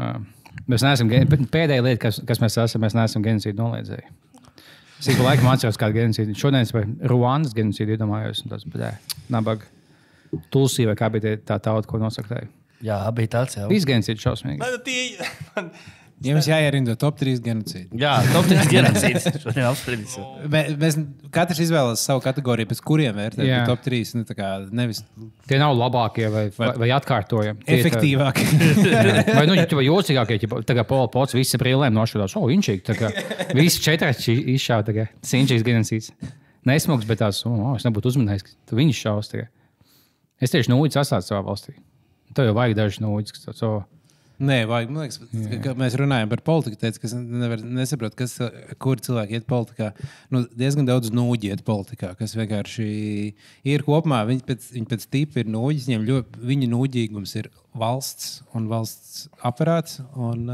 pēdējā lieta, kas mēs esam, mēs neesam genocīdu noliedzēji. Cik laika mācījos kādu genocīdu. Šodien es par Ruandas genocīdu iedomājos, un tāds, nabaga. Tulsī vai kā bija tā tauta, ko nosaktēja? Jā, bija tāds jau. Viss genocīds šausmīgi. Jums jāierindo top 3 genocīdi. Jā, top 3 genocīdi. Šodien apspriedīsim. Mēs katrs izvēlas savu kategoriju, pēc kuriem vērtēt top 3. Nu, tā kā nevis... Tie nav labākie vai atkārtojami. Efektīvākie. Vai jocīgākie, tā kā Pola Pots visi brīlēm nošķirās. Inčīgi, tā kā visi 4 izšāva, tā kā inčīgs genocīds. Nesmugs, bet tās, es nebūtu uzmanējis, ka viņš šaus. Es tieši nūģis atstātu savā valstī. Tev jau vajag daži nūģis, kas tāds. Nē, vajag. Man liekas, ka mēs runājam par politiku, teica, kas nesaprot, kur cilvēki iet politikā. Diezgan daudz nūģi iet politikā, kas vienkārši ir kopumā. Viņi pēc tipa ir nūģis, viņa nūģīgums ir valsts un valsts aparāts, un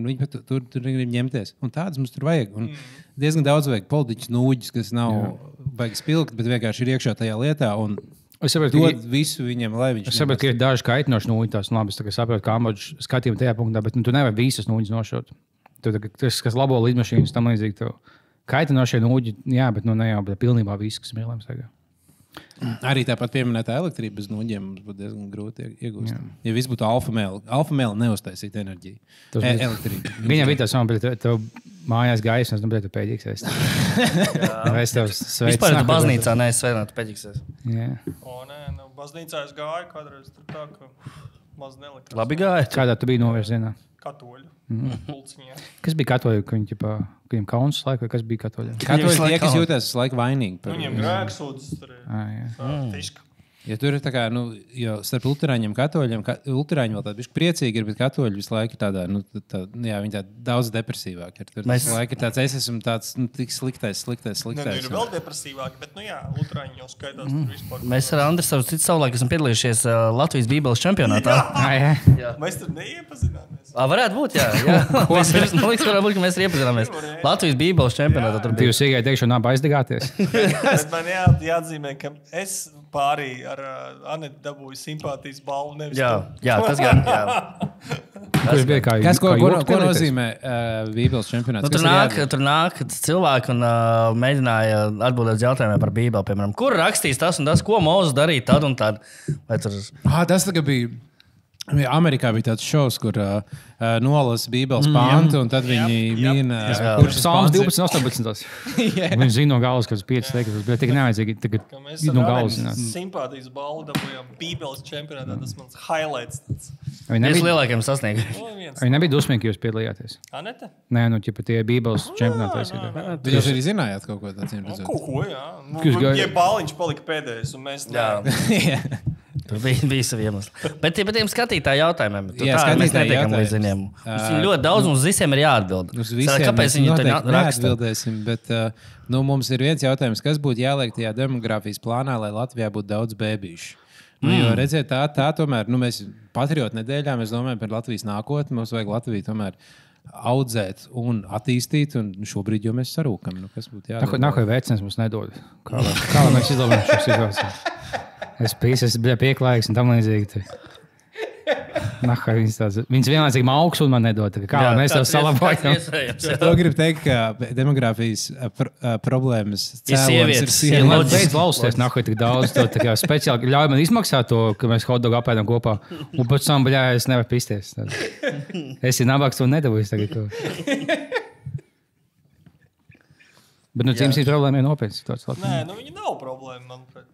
viņi tur grib ņemties. Un tādas mums tur vajag. Un diezgan daudz vajag politiķus nūģis, kas nav vajag spilgt, bet vienkārši ir iekšā tajā lietā. Un es saprotu, dod visu viņam, lai viņš... Es saprotu, ka ir daži kaitinoši nūģi. Labi, es saprotu, ka Ambodžu skatījumi tajā punktā, bet tu nevari visas nūģis nošaut. Tas, kas labo lidmašīnas, tam līdzīgi tev. Kaitinošie nūģi, jā, bet ne jau pilnībā viss, kas mīlēms tagad. Arī tāpat pieminētā elektrība bez nūģiem mums būtu diezgan grūti iegūst. Ja viss būtu alfa mēle neuztaisīt enerģiju. Elektrība. Viņam bija tā soma, bet tev mājās gaismas, nu, bet tu pēdīgs esi. Es tev sveicu. Vispār tu baznīcā neesi sveicinātu pēdīgs esi. Jā. Nē, baznīcā es gāju kādreiz tur tā, ka maz nelikās. Labi gāja. Kādā tu biji novirzienā? Katoļu. Pulciņā. Kas bija katoļi, ka viņiem kauns laika, vai kas bija katoļi? Katoļi tie, kas jūtas laika vainīgi. Viņiem grēksūdzes tur ir. Fiška. Ja tur ir tā kā, jo starp luterāņiem un katoļiem, luterāņi vēl tādi bišķi priecīgi ir, bet katoļi visu laiku ir tādā, viņi tādi daudz depresīvāki ir. Tur visu laiku ir tāds, es esmu tāds, tik sliktais. Ir vēl depresīvāki, bet, luterāņi jau skaitās tur vispār. Mēs ar Andri savulaik esam piedalījušies Latvijas Bībeles čempionātā. Mēs tur neiepazināmies. Varētu būt, jā. Man liekas, varētu būt, ka mēs iepazināmies. Latvijas Bībeles čempionātā. Tu jūs iegāji teikšu, nāba aizdegāties. Bet man jāatzīmē, ka es pārī ar Anetu dabūju simpātijas balvu. Jā, tas gan. Kurš bija kā jūs? Ko nozīmē Bībeles čempionāts? Tur nāk cilvēki un mēģināja atbildēt uz jautājumiem par Bībeli. Piemēram, kur rakstīs tas un tas, ko Mozus darīja tad un tad? Tas tagad bija... Amerikā bija tāds šovs, kur nolasa Bībeles pāntu, un tad viņi mina... Kurš Psalms 12.18. Viņi zina no galvas, ka tas 5 teikums, bet tik nevajadzīgi no galvas. Simpātijas balvu dabūjām Bībeles čempionātā, tas mans highlights. Viens lielākiem sasniegumiem. Viņi nebija dusmīgi, ka jūs piedalījāties. Anete? Nē, tie Bībeles čempionātā. Jūs arī zinājāt kaut ko tādu? Ko, jā. Ja Bāliņš palika pēdējais, un mēs... Tur bija savi iemesli. Bet tiem skatītāju jautājumiem, mēs netiekam līdz viņiem. Ļoti daudz mums visiem ir jāatbild. Kāpēc viņi to neatbildēsim? Bet mums ir viens jautājums, kas būtu jāliek tajā demogrāfijas plānā, lai Latvijā būtu daudz bēbīšu. Jo redziet, tā tomēr, mēs patriotu nedēļā, mēs domājam par Latvijas nākotni, mums vajag Latviju tomēr audzēt un attīstīt, un šobrīd jau mēs sarūkam. Kas būtu jādara? Nākoja veicins mums nedod. Kā lai mēs izdomājam šo situāciju? Es biju pieklājīgs un tam līdzīgi. Nahai, viņas vienlaicīgi augs un man nedod. Kā mēs tev salabojam? To gribu teikt, ka demogrāfijas problēmas cēlonis sievietes. Man beidz lausties, nahai tik daudz. To tā kā speciāli ļauj man izmaksāt to, ka mēs hotdogu apēdam kopā. Un pēc tam, bļā, es nevaru pisties. Esi nabaks un nedabūjis tagad to. Bet nu dzimstības problēma ir nopietnas. Nē, nu viņi nav problēma, manuprāt.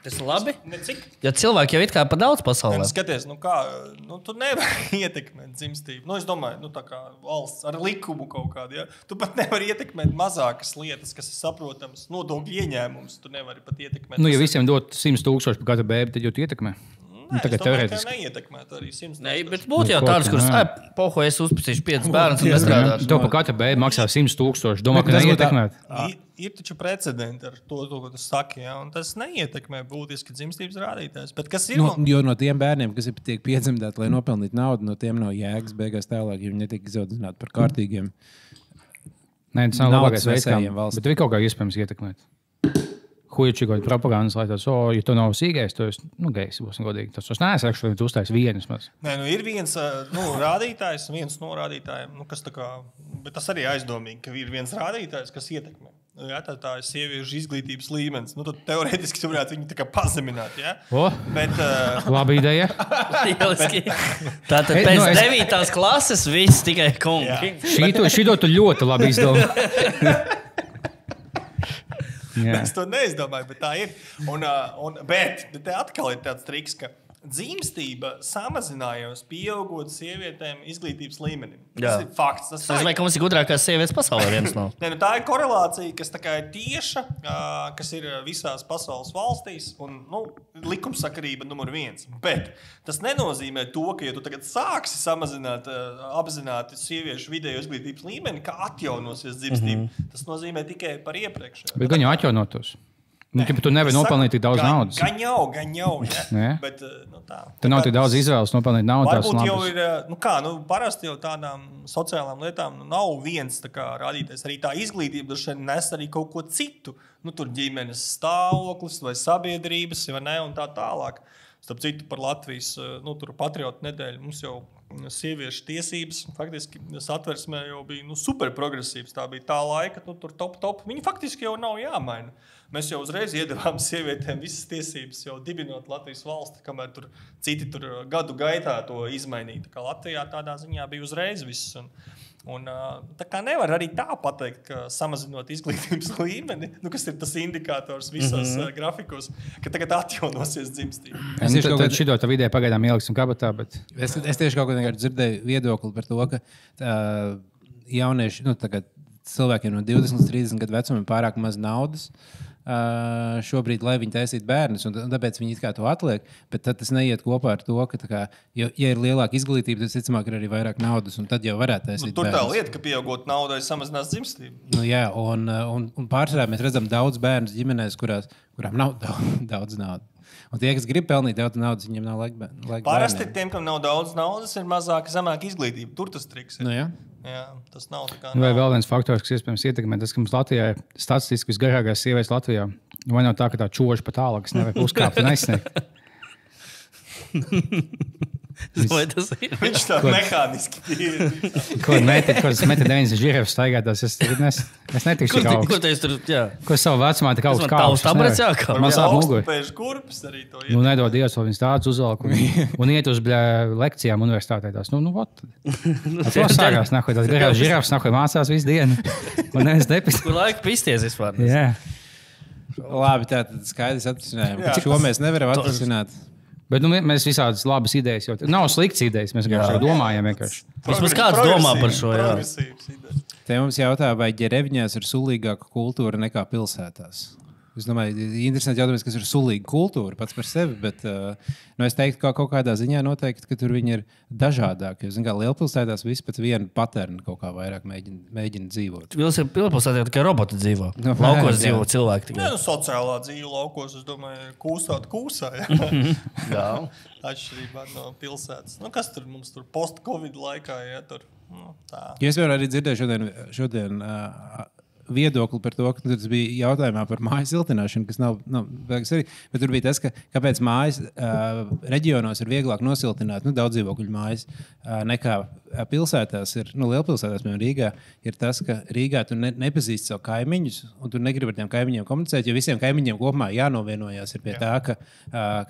Tas ir labi. Necik. Ja cilvēki jau it kā pa daudz pasaulē. Skaties, tu nevari ietekmēt dzimstību. Nu, es domāju, tā kā valsts ar likumu kaut kādu. Ja? Tu pat nevari ietekmēt mazākas lietas, kas ir saprotams, nodokļu ieņēmums. Tu nevari pat ietekmēt. Nu, ja visiem dot 100,000 par katru bēbi, tad jau tu ietekmē. Nē, tagad es domāju, teorētiski. ka neietekmēt arī 100,000. Nē, bet būtu jau tādas, kuras, poho, es uzpasīšu 5 bērnus un nestrādāšu. To par katru bēbi maksā 100,000. Domā, ka neietekmēt. Ir taču precedenti ar to, ko tu saki, ja? Un tas neietekmē būtiski dzimstības rādītājs. Bet kas ir? Jo no tiem bērniem, kas tiek piedzimdēti, lai nopelnītu naudu, no tiem nav jēgas beigās tālāk, jo viņi netiek izaudzināti par kārtīgiem. Nē, tas nav labākais veids, nesējiem valsts. bet ir kaut kā iespējams ietekmēt. Huičīgoņu propagandas, lai tāds, ja tu nav sīgais, tu esi, gejs, būs godīgi. Tas neesakšu, vai tu uztais vienus maz. Nē, ir viens rādītājs, viens no rādītājiem, kas tā kā, bet tas arī aizdomīgi, ka ir viens rādītājs, kas ietekmē. Ja, tā ir sieviešu izglītības līmenis. Tad teorētiski tu varētu viņu tā kā pazemināt. Ja? Bet, Laba ideja. Tātad pēc 9. klases viss tikai kungi. Šito tu ļoti labi izdomā. Es to neizdomāju, bet tā ir. Bet te atkal ir tāds triks, ka dzimstība samazinājās pieaugot sievietēm izglītības līmenim. Tas ir fakts. Tas nozīmē, ka mums ir gudrākās sievietes pasaulē viens no. Nē, tā ir korelācija, kas tā kā ir tieša, kas ir visās pasaules valstīs, un likumsakarība numur 1. Bet tas nenozīmē to, ka, ja tu tagad sāksi samazināt apzināti sieviešu vidējo izglītības līmeni, ka atjaunosies dzimstība. Tas nozīmē tikai par iepriekšējo. Bet gan jau atjaunotos. Tu nevari nopelnīt tik daudz naudas. Gan jau. Ja? Bet, Tur nav tik daudz izvēles nopelnīt naudu. Varbūt jau ir, parasti jau tādām sociālām lietām nav viens rādītājs. Arī tā izglītība nes arī kaut ko citu. Tur ģimenes stāvoklis vai sabiedrības, vai ne, un tā tālāk. Starp citu par Latvijas patriotu nedēļu mums jau sieviešu tiesības faktiski satversmē jau bija super progresīvs. Tā bija tā laika, tur top. Viņi faktiski jau nav jāmaina. Mēs jau uzreiz iedevām sievietēm visas tiesības jau dibinot Latvijas valsti, kamēr citi gadu gaitā to izmainīja. Tā kā Latvijā tādā ziņā bija uzreiz viss. Tā kā nevar arī tā pateikt, ka samazinot izglītības līmeni, kas ir tas indikators visos grafikos, ka tagad atjaunosies dzimstība. Tad šito vidē pagaidām ieliksim kabatā. Bet... Es tieši kaut ko dzirdēju viedokli par to, ka jaunieši, cilvēkiem no 20 līdz 30 gadu vecumam ir pārāk maz naudas. Šobrīd, lai viņi taisītu bērnus, un tāpēc viņi to atliek. Bet tas neiet kopā ar to, ka, ja ir lielāka izglītība, tad, ticamāk, ir arī vairāk naudas, un tad jau varētu taisīt tur bērnus. Tā lieta, ka pieaugot naudai samazinās dzimstību. Jā, un pārsvarā mēs redzam daudz bērnu ģimenēs, kurām nav daudz naudas. Un tie, kas grib pelnīt daudz naudas, viņiem nav laika. Parasti tiem, kam nav daudz naudas, ir zemāka izglītība. Tur tas triks ir. Jā, tas nav tā kā. Vai vēl viens faktors, kas iespējams ietekmē, tas, ka mums Latvijā ir statistiski visgarākās sievietes Latvijā. Vai nav tā, ka tā čoža pa tālāk, kas nevar uzkāpt un aizsniegt? Viņš tā mehāniski ir. Ko tas meta 90 žirafs staigātās? Es netikšu kā augsts. Kur tu tur, jā? Ko savu vecumā tik augsts kāpst? Tavs tabrats jākāp. Man sāp muguri. Pēc kurpes arī to iet. Nedod Dievs, vēl viņas tāds uzvalk un iet uz lekcijām universitātē tās. Vat. To sākās, nahuj, tās garās žirafs, nahuj, mācās visu dienu. Un neviens nepist. Kur laika pisties vispār? Jā. Labi, tātad skaidrs atrisinājumi. Šo mēs nevaram atrisināt. Bet mēs visādas labas idejas jau. Nav slikts idejas, mēs vienkārši domājam. Vismaz kāds domā par šo. Te mums jautā, vai ģerevņās ir sulīgāka kultūra nekā pilsētās? Es domāju, interesanti jautājums, kas ir sulīga kultūra pats par sevi, bet es teiktu, ka kaut kādā ziņā noteikti, ka tur viņi ir dažādāki. Jo, kā lielpilsētās viss pēc viena paterna kaut kā vairāk mēģina dzīvot. Lielpilsētā tikai roboti dzīvo. Laukos dzīvo cilvēki tikai. Sociālā dzīve laukos, es domāju, kūsā. Jā. Atšķirībā no pilsētas. Kas tur mums post-covid laikā, ja tur tā. Ja es vēl arī dzirdēju šodien viedokli par to, ka tas bija jautājumā par mājas siltināšanu, kas nav beigas arī. Bet tur bija tas, kāpēc mājas reģionos ir vieglāk nosiltināt daudz dzīvokļu mājas nekā pilsētās ir, lielpilsētās, piemēram, Rīgā, ir tas, ka Rīgā tu nepazīsti savu kaimiņus, un tu negribi ar tiem kaimiņiem komunicēt, jo visiem kaimiņiem kopumā jānovienojās ir pie tā, ka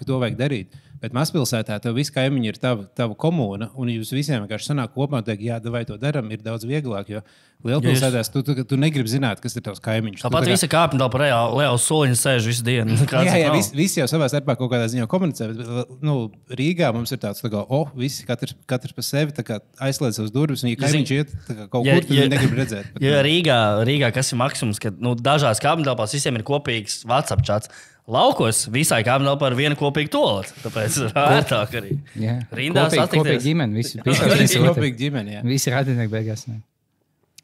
to vajag darīt. Bet mazpilsētā tev visi kaimiņi ir tava komūna, un jūs visiem vienkārši sanāk kopā un teikt, jā, vai to daram, ir daudz vieglāk, jo lielpilsētās tu negribi zināt, kas ir tavs kaimiņš. Tāpat visi kāpņi par reālu soliņu sēž visu dienu. Jā, visi jau savā starpā kaut kādā ziņā komunicē, bet Rīgā mums ir tāds, visi katrs pa sevi aizslēdz savas durvis, un ja kaimiņš iet kaut kur, tad viņi negrib redzēt. Jo Rīgā, kas ir maksimums, ka dažās kāpņtelpās visiem ir kopīgs WhatsApp čats. Laukos visai kāpņtelpā ir viena kopīga toalete, tāpēc ir ērtāk arī. Rindā satikties. Kopīga ģimene, visi kopīga ģimene, jā. Visi radinieki beigās.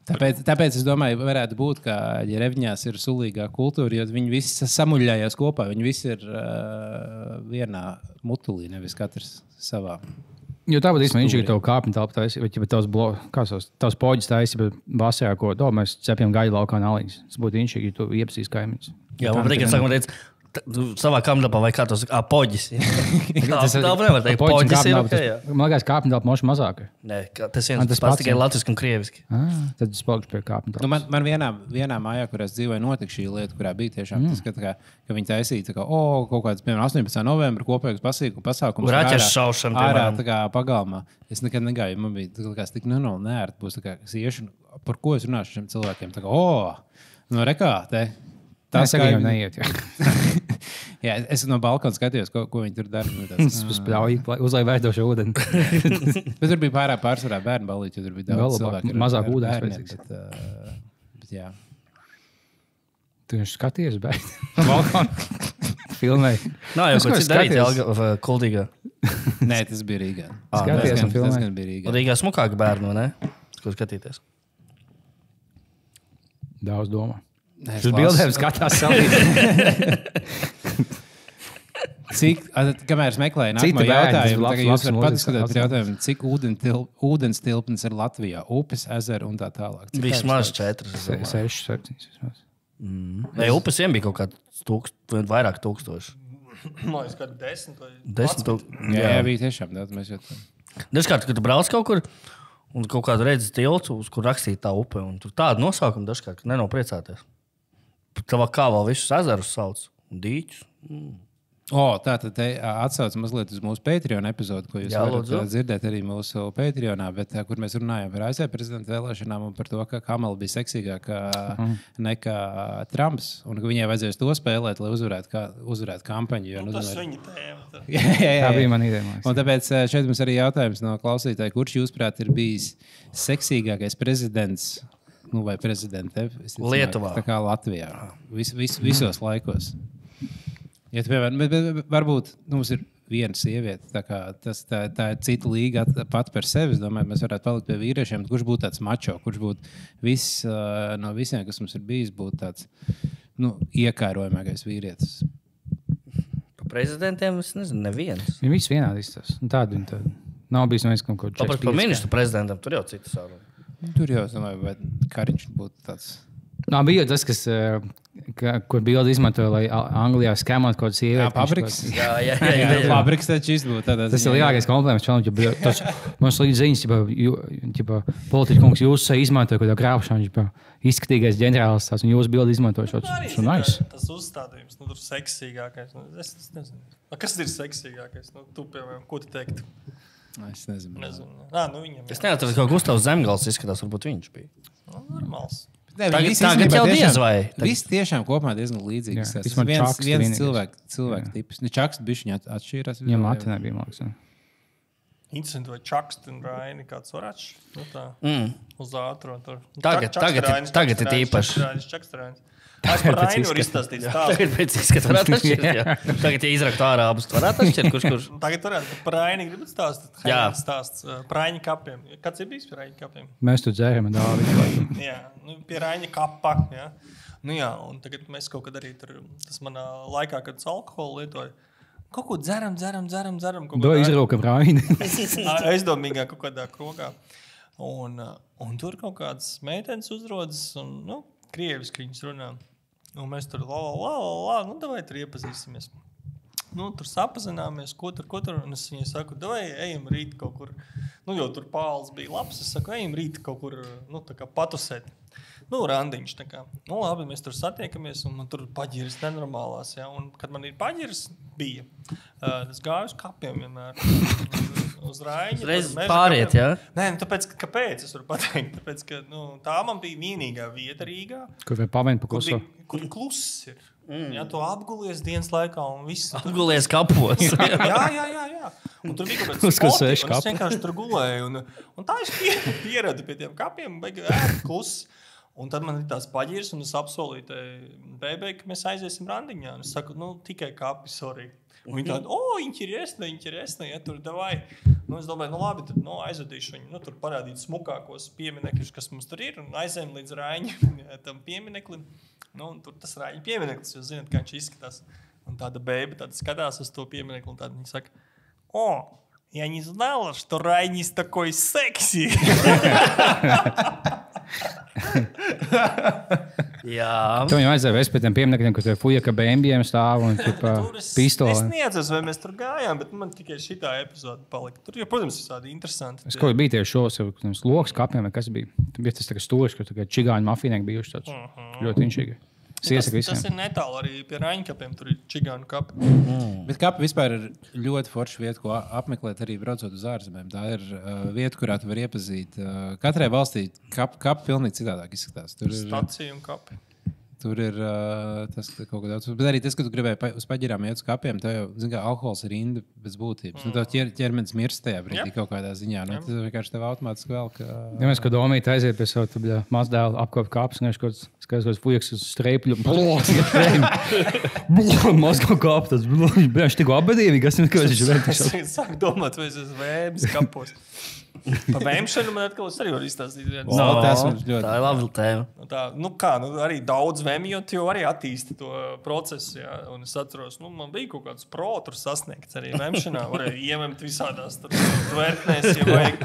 Tāpēc es domāju, varētu būt, ka ja Revņās ir sulīgā kultūra, jo viņi visi samuļļājās kopā, viņi visi ir vienā mutulī, nevis katrs savā. Jo tāpat īstenībā viņš ir tev kāpņu telpa taisi, vai tavs poģis taisi, bet vasarā, ko mēs cepjam gaļu laukā nalīgas. Tas būtu inšīgi, ja tu iepasīs kaimiņus. Jā, man tikai sākumā teica, savā kāpņtelpā vai kā tos poģis. Tas nevar teikt, poģis ir ok. Man liekas, kāpņu telpa moši mazāka. Nē, tas viens pats tikai latviski un krieviski. Tad es palikšu pie kāpņu telpas. Man vienā mājā, kur es dzīvoju, notika šī lieta, kurā bija tiešām tas, ka viņi taisīja kaut kāds, piemēram, 18. novembra kopējas pasākums. Raķešu šaušana, ārā pagalmā. Es nekad negāju, man bija likās tik neērti būs, es iešu, par ko es runāšu šiem cilvēkiem. Rekā, te. Tas arī neiet. Jā, es no balkona skatījos, ko viņi tur dara. Tas spļauj, uzlai vērdošu ūdeni. Bet tur bija pārsvarā bērnu balīti, jo tur bija daudz cilvēku. Mazāk ūdens. Bet jā. Tu viņš skaties bērnu balkonu. Filmēji. Nā, jau ko cits darīt, Jelga Kuldīgā. Nē, tas bija Rīgā. Skaties un filmēji. Rīgā smukāk bērnu, ne? Ko skatīties? Daudz domā. Uz bildēm skatās salīt. Kamēr es meklēju nākamo jautājumu, jūs varat paskatāt par jautājumu, cik ūdens tilpnes ir Latvijā, upes, ezeri un tā tālāk. Vismaz 4. 6, 7. Vai upes vien bija kaut kā vairāk tūkstoši? Man liekas, ka 10 vai 10. Jā, bija tiešām daudz. Mēs jau tā. Dažkārt, kad tu brauc kaut kur, un kaut kādu redzi tiltu, uz kur rakstīt tā upe, un tur tādu nosaukumu dažkārt, ka nenov priecāties. Tavā kā vēl visus ezerus sauc, un dīķus. Tātad te atsauc mazliet uz mūsu Patreon epizodu, ko jūs varat dzirdēt arī mūsu Patreonā, bet kur mēs runājam par ASV prezidenta vēlēšanām un par to, ka Kamala bija seksīgāka nekā Trumps, un ka viņai vajadzēs to spēlēt, lai uzvarētu kampaņu. Tas viņa tēma. Tā bija man ideja. Un tāpēc šeit mums arī jautājums no klausītāja, kurš jūsuprāt ir bijis seksīgākais prezidents vai prezidente Lietuvā. Tā kā Latvijā. Visos laikos. Ja piemēram, varbūt mums ir viena sieviete, tā ir cita līga pat par sevi. Es domāju, mēs varētu palikt pie vīriešiem. Kurš būtu tāds mačo, kurš būtu no visiem, kas mums ir bijis, būtu tāds iekārojamākais vīrietis? Pa prezidentiem es nezinu, neviens. Viņi visi vienādi izstāsta. Tādi nav bijis neviens kaut ko. Tāpēc par ministru prezidentam tur jau citu sarunu. Tur jau, es domāju, vai Kariņš būtu tāds. Bija tas, kur bildi izmantoja, lai Anglijā skemot kaut kādu sievieti. Jā, Pabriks. Jā. Pabriks taču izbūt. Tas ir lielākais kompliments. Mums līdz ziņas, politiķi kungs, jūs izmantoja kaut kādu krāpšanu, izskatīgais ģenerālis tās, un jūs bildi izmantoja šo nice. Tas uzstādījums, tur seksīgākais. Es nezinu. Kas ir seksīgākais? Tu, piemēram, ko tu teiktu? Es nezinu. Es neatceros, ka Gustavs Zemgals izskatās, varbūt viņš bija. Normāls. Tagad jau diez vai. Visi tiešām kopumā diezgan līdzīgi. Viens cilvēku tips. Čakst bišķiņā atšķīrās. Jā, mati nebija māks. Interesanti, vai Čakst un Raini kāds var uz ātro. Tagad ir īpaši. Es par Raini varu izstāstīt stāstu. Tagad pēc izskata varētu atšķirt. Tagad, ja izrakt ārā abus, varētu atšķirt, kurš. Tagad varētu, bet par Raini gribat stāstīt. Jā. Stāsts par Raini kapiem. Kāds ir bijis par Raini kapiem? Mēs tur dzērām dāvi. Jā, pie Raini kapa. Jā. Jā, un tagad mēs kaut kad arī tur, tas manā laikā, kad es alkoholu lietoju, kaut ko dzeram. Do izraukam Raini. Aizdomīgā kaut kādā krogā. Un tur kaut kādas meitenes uzrodas un, krieviski viņas runā. Un mēs tur nu davai tur iepazīsimies. Nu, tur sapazināmies, ko tur, un es viņai saku, davai ejam rīt kaut kur. Nu, jo tur Pāls bija labs, es saku, ejam rīt kaut kur, nu, tā kā patusēt. Nu, randiņš, tā kā. Nu, labi, mēs tur satiekamies, un man tur paģiras nenormālās, ja. Un, kad man ir paģiras bija, es gāju uz kapiem vienmēr. Uz Raiņa. Reiz pāriet, jā? Nē, nu, tāpēc, kāpēc es varu pateikt? Tāpēc, ka tā man bija vienīgā vieta Rīgā. Kur vai pamēģi pa kluso? Kur kluss ir. Jā, tu apgulies dienas laikā un viss. Apgulies kapos. jā. Un tur bija kaut kāds spoti, un es vienkārši tur gulēju. Un tā es pieradu pie tiem kapiem, kluss. Un tad man ir tās paģiras, un es apsolīju bēbē, ka mēs aiziesim randiņā. Un es saku, nu, tikai kapi, sorry. Un viņi tādi, interesanti, ja tur davai. Nu, es domāju, nu labi, tad aizvedīšu viņu, tur parādīt smukākos pieminekļus, kas mums tur ir, un aizējām līdz Raiņa tam piemineklim. Nu, un tur tas Raiņa piemineklis, jūs zināt, kā viņš izskatās. Un tāda bēba tāda skatās uz to pieminekli, un tāda viņa saka, я не знала, что Райнис такой секси. Jā. Tu viņu vajadzēja vest pie tiem pieminekļiem, kur tur fuja, ka bēmbiem stāv un pistoli. Es neatceros, vai mēs tur gājām, bet man tikai šitā epizode palika. Tur, jo, protams, ir tādi interesanti. Es kaut bija tieši šos loks kapiem, vai kas bija. Tur bija tas tā kā stūris, kur čigāņu mafinieki bijuši tāds ļoti inšīgi. Tas ir netālu arī pie Raiņkapiem, tur ir čigānu kapi. Bet kapi vispār ir ļoti forša vieta, ko apmeklēt arī braucot uz ārzemēm. Tā ir vieta, kurā tu vari iepazīt. Katrai valstī kapi pilnīgi citādāk izskatās. Tur ir stacija un kapi. Tur ir tas kaut kā daudz. Bet arī tas, ka tu gribēji uz paģirām iet uz kapiem, tev jau, zin kā, alkohols ir rinda bez būtības. Nu, tev ķermenis mirst tajā brīdī kaut kādā ziņā. Nu, tas vienkārši tev automātiski vēl, ka... Ja mēs, kad Domīti aiziet pie savu mazdēlu apkopu kapas, un viņš kaut kāds fujaks uz streipļu. Mazgā kapu, tas viņš tikko apbedīvīgi, kas viņš vēl. Es sāku domāt, vai es esmu vēbis kapos. Pa vēmšanu man atkal arī var izstāstīt. Tā ir laba tēma. Arī daudz vēmjot, jo arī attīsti to procesu. Jā. Un es atceros, man bija kaut kāds proturs sasniegts arī vēmšanā. Varēja iememt visādās tvertnēs, ja vajag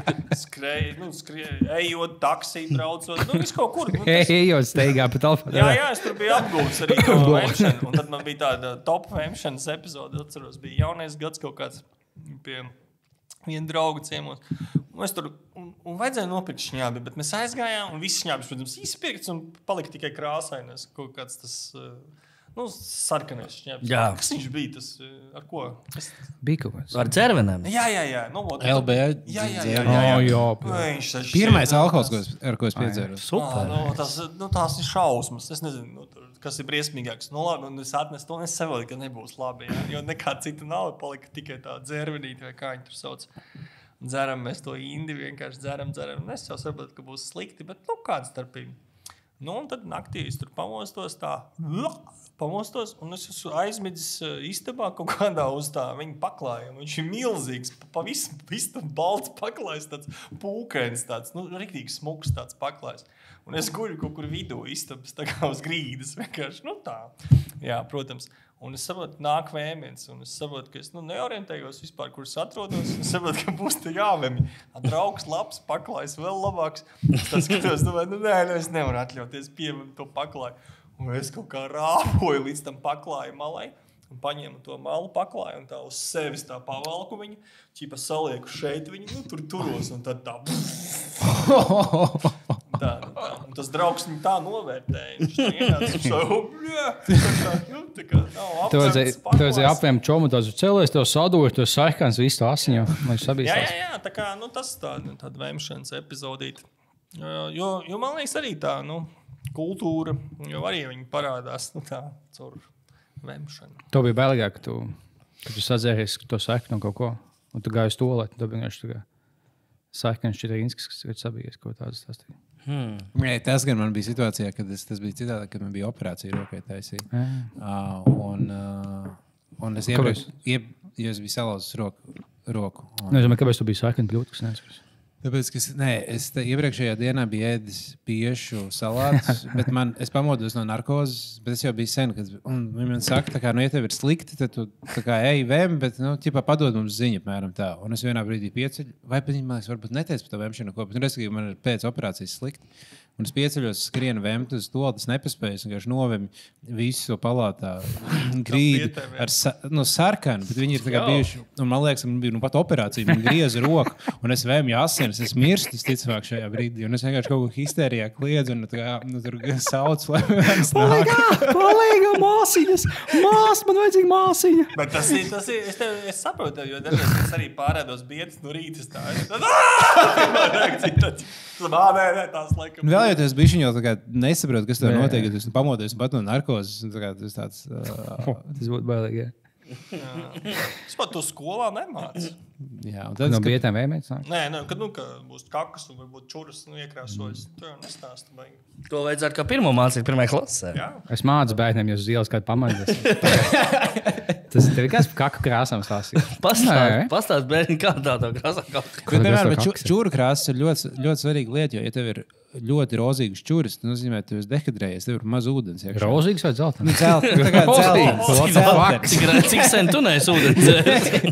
ejot, taksī, braucot. Viss kaut kur. Ejot, steigā pa telpā. Jā, es tur biju apgūts arī to vēmšanu. Un tad man bija tāda top vēmšanas epizode. Atceros, bija jaunais gads kaut kāds pie... viena drauga ciemos. Mēs tur vajadzēja nopirkt šņābi, bet mēs aizgājām, un viss šņābis, protams, izpirkts, un palika tikai krāsainais. Kaut kāds tas, sarkanais šņābis. Jā. Kas viņš bija tas, ar ko? Bija kaut kāds. Ar dzervenēm? Jā. LB. Jā. Pirmais alkohols, ar ko es piedzēru. Super. Tās ir šausmas. Es nezinu, kas ir briesmīgāks. Labi, un es atnesu to, un es saprotu, ka nebūs labi. Jā? Jo nekā cita nav, palika tikai tā dzervenīte, vai kā viņi tur sauc. Dzeram mēs to indi, vienkārši dzeram. Es jau saprotu, ka būs slikti, bet kāda starpība. Un tad naktī es tur pamostos, un es esmu aizmidzis istabā kaut kādā uz tā viņa paklājuma. Viņš ir milzīgs, pa visu balts paklājs, tāds pūkains, tāds, riktīgi smuks tāds paklājs. Un es guļu kaut kur vidū istabas, tā kā uz grīdas, vienkārši, tā. Jā, protams. Un es saprotu, nāk vēmiens, un es saprotu, ka es neorientējos vispār, kur es atrodos. Es saprotu, ka būs te jāvemi. Draugs labs, paklājs vēl labāks. Es tā skatos, domāju, es nevaru atļauties pievimt to paklāju. Un es kaut kā rāpoju līdz tam paklāju malai. Un paņēmu to malu paklāju un tā uz sevis tā pavalku viņu. Ķipa salieku šeit viņu, tur turos un tad tā. Tā. Un tas draugs viņu tā novērtēja. Viņš tā ienāca uz savu, tā kā nav apcēmts paklājs. Tev vajadzēja apvēmt čomu tāds cēlēs, tev sadoši, tev saikāns, visu to asiņu. Jā, tā kā, tas tāda vēmšanas epizodīta. Jo man liekas arī tā, kultūra, jo arī viņi parādās, tā, caur vēmšanu. Tev bija bailīgāk, ka tu sadzēries to saikni no kaut ko, un tu gāji uz to, lai tu vienkārši tā kā saikni šķitīnskis, kas sabijies kaut tādas stāstīt. Tas gan man bija situācijā, kad tas bija citādi, kad man bija operācija rokai taisīt. Un es es biju salauzis roku. Nezinu, kāpēc tu biji saikni kļūt, kas neatceros. Tāpēc, es iepriekšējā dienā biju ēdis piešu salātus, bet es pamodos no narkozes, bet es jau biju sen, un viņi man saka, ja tev ir slikti, tad tu ej vēm, bet, padod mums ziņu, apmēram tā. Un es vienā brīdī pieceļu, vai pat viņi, man liekas, varbūt neteica par to vēmšanu kopā, bet, respektīvi, man ir pēc operācijas slikti. Un es pieceļos, skrienu vēmt uz to, tas nepaspēju. Es vienkārši novemu visu to palātā grīdu ar sarkanu, bet viņi ir tā kā bijuši, un man liekas, man bija pat operācija, man grieza roku, un es vēmju asinis, es mirstu, ticamāk šajā brīdī, un es vienkārši kaut ko histērijā kliedzu, un tur sauc, lai viens nāk. Palīgā māsiņas! Man vajadzīga māsiņa! Bet tas ir, es saprotu, jo dažreiz es arī pārēdos biedus no rītas tā. Nē, tās laikam. Vēl jau tas bišķiņ jau nesaprot, kas tev notiek, ja tu pamodies un pat no narkozes. Tas tāds... Tas būtu bailīgi, jā. Es pat to skolā nemācu. Jā, un No tad, bietēm vēmēts nāk? Nē, kad būs kakas un varbūt čuras iekrāsojas. Tu jau nestāsti baigi. To vajadzētu kā pirmo mācīt pirmajā klasē. Jā. Es mācu bērniem, jūs uz ielas kādu pamanīties. Tas ir kāds par kaku krāsām stāstīt. Pastāst bērni, kādā to krāsā kaut kā. bet, piemēram, čūru krāsas ir ļoti, ļoti svarīga lieta, jo, ja tev ir ļoti rozīgas čūras, tas nozīmē, ka tu esi dehidrējies, tev ir maz ūdens. Rozīgs vai dzeltens? Cik sen tu neesi ūdens?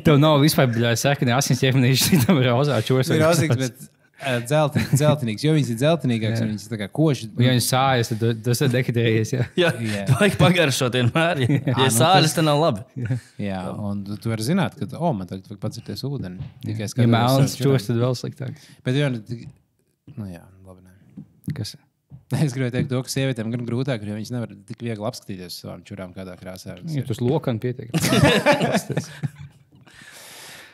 Tev nav vispār bļājas sekni asins ķeminīši, tam ir rozā čūras. Ir rozīgs, bet dzeltenīgs, jo viņas ir dzeltenīgāks, un viņas tā kā koši. Ja viņas sājas, tad tas ir dehidrējies, jā. Jā, tu vajag pagaršot vienmēr. Ja sāļas, tad nav labi. Jā, un tu vari zināt, ka, man tagad vajag padzirties ūdeni. Ja melns čūras, tad vēl sliktāk. Bet, jā, labi, nē. Kas? Es gribēju teikt to, ka sievietēm gan grūtāk, jo viņas nevar tik viegli apskatīties uz savām čurām kādā krāsā. Ja tas lokan pietiek.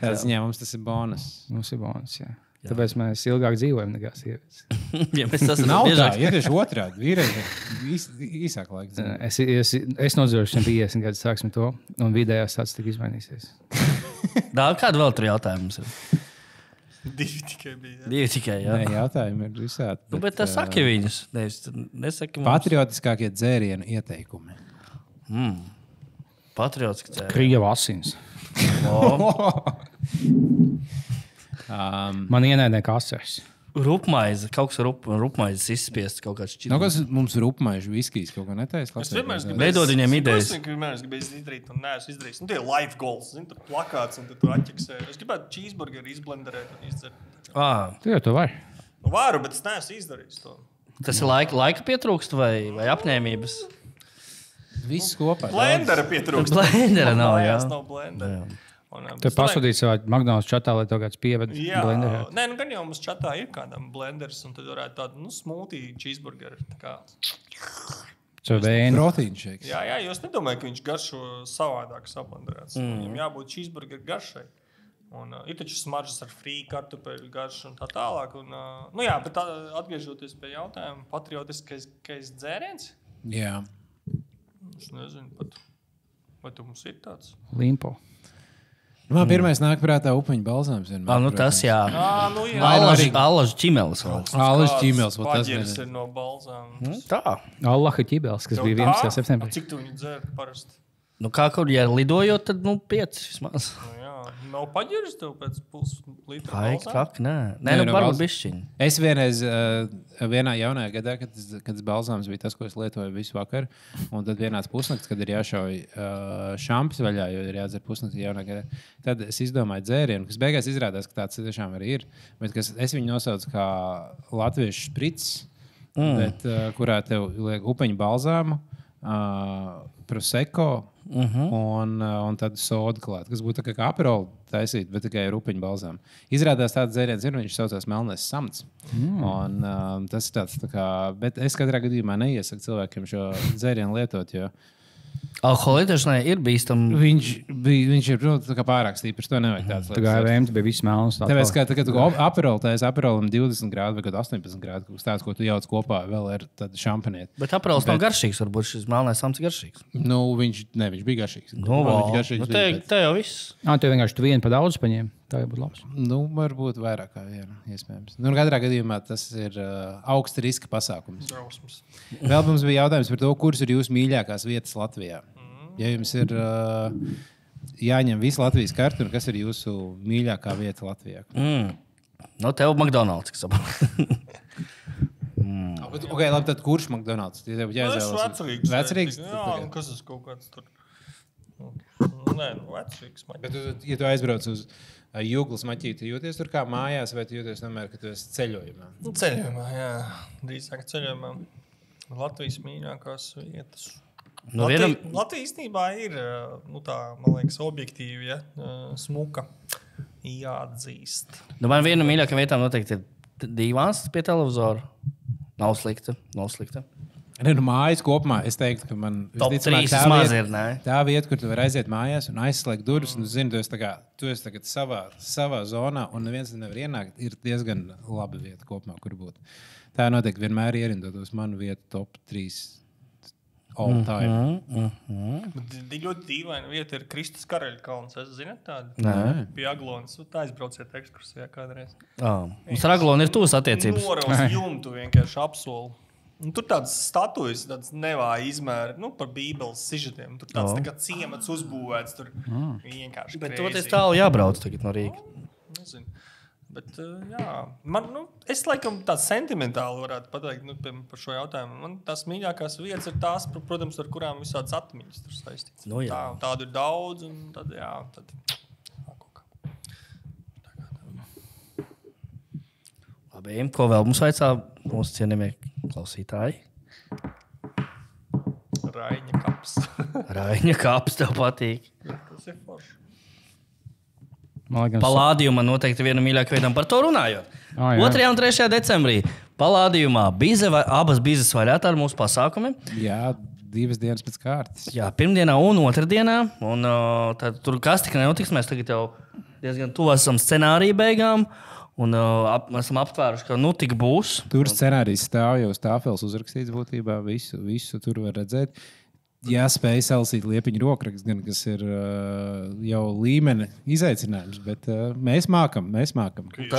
Tā ziņā mums tas ir bonus. Mums ir bonus, jā. Tāpēc mēs ilgāk dzīvojam nekā sievietes. Ja mēs tas Nav tā, biežāk. ja tieši otrādi. Vīrieši īsāk laika dzīvo. Es nodzīvošu 50 gadus, sāksim to, un vidējās tāds tik izmainīsies. Kādu vēl tur jautājumu mums ir? Divi tikai bija. Divi tikai, jā. Nē, jautājumi ir visādi. Nu, bet tas saki viņus. Nesaki mums. Patriotiskākie dzērienu ieteikumi. Patriotiski dzērieni. Krieva asins. Man ienaidē kasers. Rupmaize. Kaut kas rupmaizes izspiests kaut kāds šķiet. Nav kas mums ir upmaiņš viskijs, kaut kā netais. Es vienmēr Veidot viņiem idejas. Es vienmēr gribēju izdarīt un neesmu izdarījis. Tie ir life goals. Tur plakāts un tur atķeksē. Es gribētu cheeseburgeri izblenderēt un izdzert. Tu jau to vari. Varu, bet es neesmu izdarījis to. Tas ir laika pietrūkst vai apņēmības? Viss kopā. Blendera pietrūkst. Blendera nav, jā. Nav blendera. Te pasūtīt savā McDonald's chatā, lai tev kāds pieved blenderēt. Nē, gan jau mums chatā ir kādam blenders, un tad varētu tādu smoothie cheeseburgeri. Šo vēnu. Proteīna šeiks. Jā, jūs nedomājat, ka viņš garšo savādāk sablenderēts. Viņam jābūt cheeseburgeri garšai. Un ir taču smaržas ar frī kartupeļu garšu un tā tālāk. Un, jā, bet atgriežoties pie jautājuma, patriotiskais dzēriens? Jā. Es nezinu pat, vai tu mums ir tāds? Limpo. Man pirmais nāk prātā upeņu balzāms. Nu tas jā. Nu jā. Allažu ķimelis. Allažu ķimelis. Paģeris ir no balzām. Tā. Allaha ķibels, kas bija 11. septembrī. Cik tu viņu dzer parasti? Nu kā kur, ja lidojot, tad 5 vismaz. Jā, nav paģeris tev pēc puslītra balzām? Kak, nē. Nē, nu varbūt bišķiņi. Es vienreiz, vienā jaunajā gadā, kad balzāms bija tas, ko es lietoju visu vakaru, un tad vienāds pusnakts, kad ir jāšauj šampis vaļā, jo ir jādzer pusnaktī jaunā gadā, tad es izdomāju dzērienu, kas beigās izrādās, ka tāds tiešām arī ir, bet es viņu nosaucu kā latviešu šprits, bet kurā tev liek upeņu balzāmu, prosecco un tad sodu klāt, kas būtu kā aperolu taisīt, bet tikai ar upeņu balzām. Izrādās tāds dzēriens ir, viņš saucās melnais samts. Un tas ir tāds tā kā, bet es katrā gadījumā neiesaku cilvēkiem šo dzērienu lietot, jo Alkohola lietošanai ir bīstami. viņš ir pārāk stiprs, to nevajag tāds. Tā kā vēmts bija viss melns. Tāpēc, kad tu aperolu taisi aperolam 20 grādu vai 18 grādu, kaut kas tāds, ko tu jauc kopā vēl ar tādu šampanieti. Bet aperols nav garšīgs, varbūt šis melnais samts garšīgs. Nu, viņš bija garšīgs. Te jau viss. Tu vienkārši tu vienu pa daudz paņēmi. Tā jau būtu labs. Nu, varbūt vairāk kā viena, iespējams. Nu, katrā gadījumā tas ir augsta riska pasākums. Drausmas. Vēl mums bija jautājums par to, kuras ir jūsu mīļākās vietas Latvijā. Ja jums ir jāņem visa Latvijas karta, un kas ir jūsu mīļākā vieta Latvijā? Nu, tev McDonald's, kas saprot. Okay, labi, tad kurš McDonald's? Ja tev jāizvēlas? Vecrīgs. Vecrīgs? Jā, un kas tas kaut kāds tur? Nē, vecrīgs maķis. Bet, ja tu aizbrauc uz Jūglas maķīti, jūties tur kā mājās, vai tu jūties tomēr, ka tu esi ceļojumā? Ceļojumā, jā. Drīzāk ceļojumā. Latvijas mīļākās vietas. Nu, Latvija īstenībā ir, tā, man liekas, objektīvi, ja, smuka. Jāatzīst. Nu, man viena no mīļākajām vietām noteikti ir divās pie televizora. Nav slikta. Ne, mājas kopumā es teiktu, ka man Top 3 vismaz ir, ne? Tā vieta, kur tu vari aiziet mājās un aizslēgt durvis, un tu zini, tu esi tagad savā zonā, un neviens nevar ienākt, ir diezgan laba vieta kopumā, kur būt. Tā noteikti vienmēr ierindotos manu vietu top 3 all time. Bet ļoti dīvaina vieta ir Kristus Karaļa kalns. Es zinu tādu? Nē. Pie Aglonas. Tā aizbrauciet ekskursijā kādreiz. Mums ar Aglonu ir tūs attiecības. Noraus jumtu vienkārši apsolu. Un tur tādas statujas, tādas nevāja izmēri, par bībeles sižetiem. Tur tāds tā kā ciemats uzbūvēts. Tur vienkārši Bet toties tālu jābrauc tagad no Rīgas. Nezinu. Bet, jā, man, es laikam tā sentimentāli varētu pateikt par šo jautājumu. Man tās mīļākās vietas ir tās, protams, ar kurām visādas atmiņas tur saistītas. Nu, jā. Tādu ir daudz, un tad, jā, tad Labi, ko vēl mums vaicā mūsu cienījamie klausītāji? Raiņa kaps. Raiņa kaps tev patīk. Tas ir forši. Palādījumā noteikti viena mīļākā vieta par to runājot. 2. un 3. decembrī Palādījumā abas bizes vaļā ar mūsu pasākumiem. Jā, 2 dienas pēc kārtas. Jā, pirmdienā un otrdienā. Un tad tur kas tik nenotiks. Mēs tagad jau diezgan tuvu esam scenāriju beigām. Un esam aptvēruši, ka tik būs. Tur scenārijs stāv jau uz tāfeles uzrakstīts būtībā. Visu tur var redzēt. Jā, spēj salasīt liepiņu rokrakstu, gan kas ir jau līmeni izaicinājums, bet mēs mākam.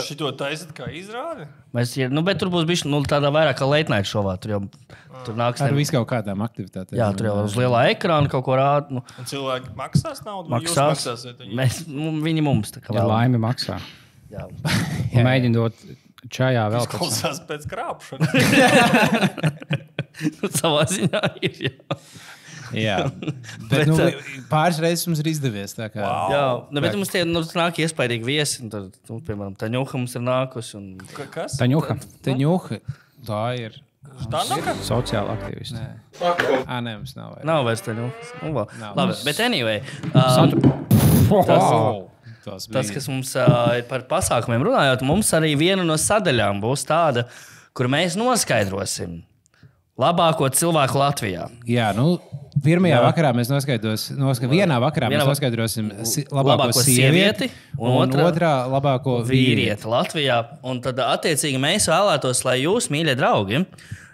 Šito taisat kā izrādi? Bet tur būs bišķi tādā vairāk kā late night šovā. Tur nāks ar visu kaut kādām aktivitātēm. Jā, tur jau uz lielā ekrāna kaut ko rāda. Un cilvēki maksās naudu? Maksās. Viņi mums tā kā vēl. Laimi maksā. Jā. Mēģina dot čajā vēl. Klausās pēc krāpšanas. Savā ziņā ir, jā. Jā, bet pāris reizes mums ir izdevies. Tā kā, jā, bet mums tie nāk iespaidīgi viesi. Tad, piemēram, Taņuha mums ir nākusi. Kas? Taņuha. Tā ir. Sociāla aktīvisti. Nē, mums nav vairs. Nav vairs Taņuha. Labi, bet anyway. Tas, kas mums ir par pasākumiem runājot, mums arī viena no sadaļām būs tāda, kur mēs noskaidrosim labāko cilvēku Latvijā. Jā, pirmajā vakarā mēs vienā vakarā mēs noskaidrosim labāko sievieti un otrā labāko vīrieti Latvijā. Un tad, attiecīgi, mēs vēlētos, lai jūs, mīļie draugi,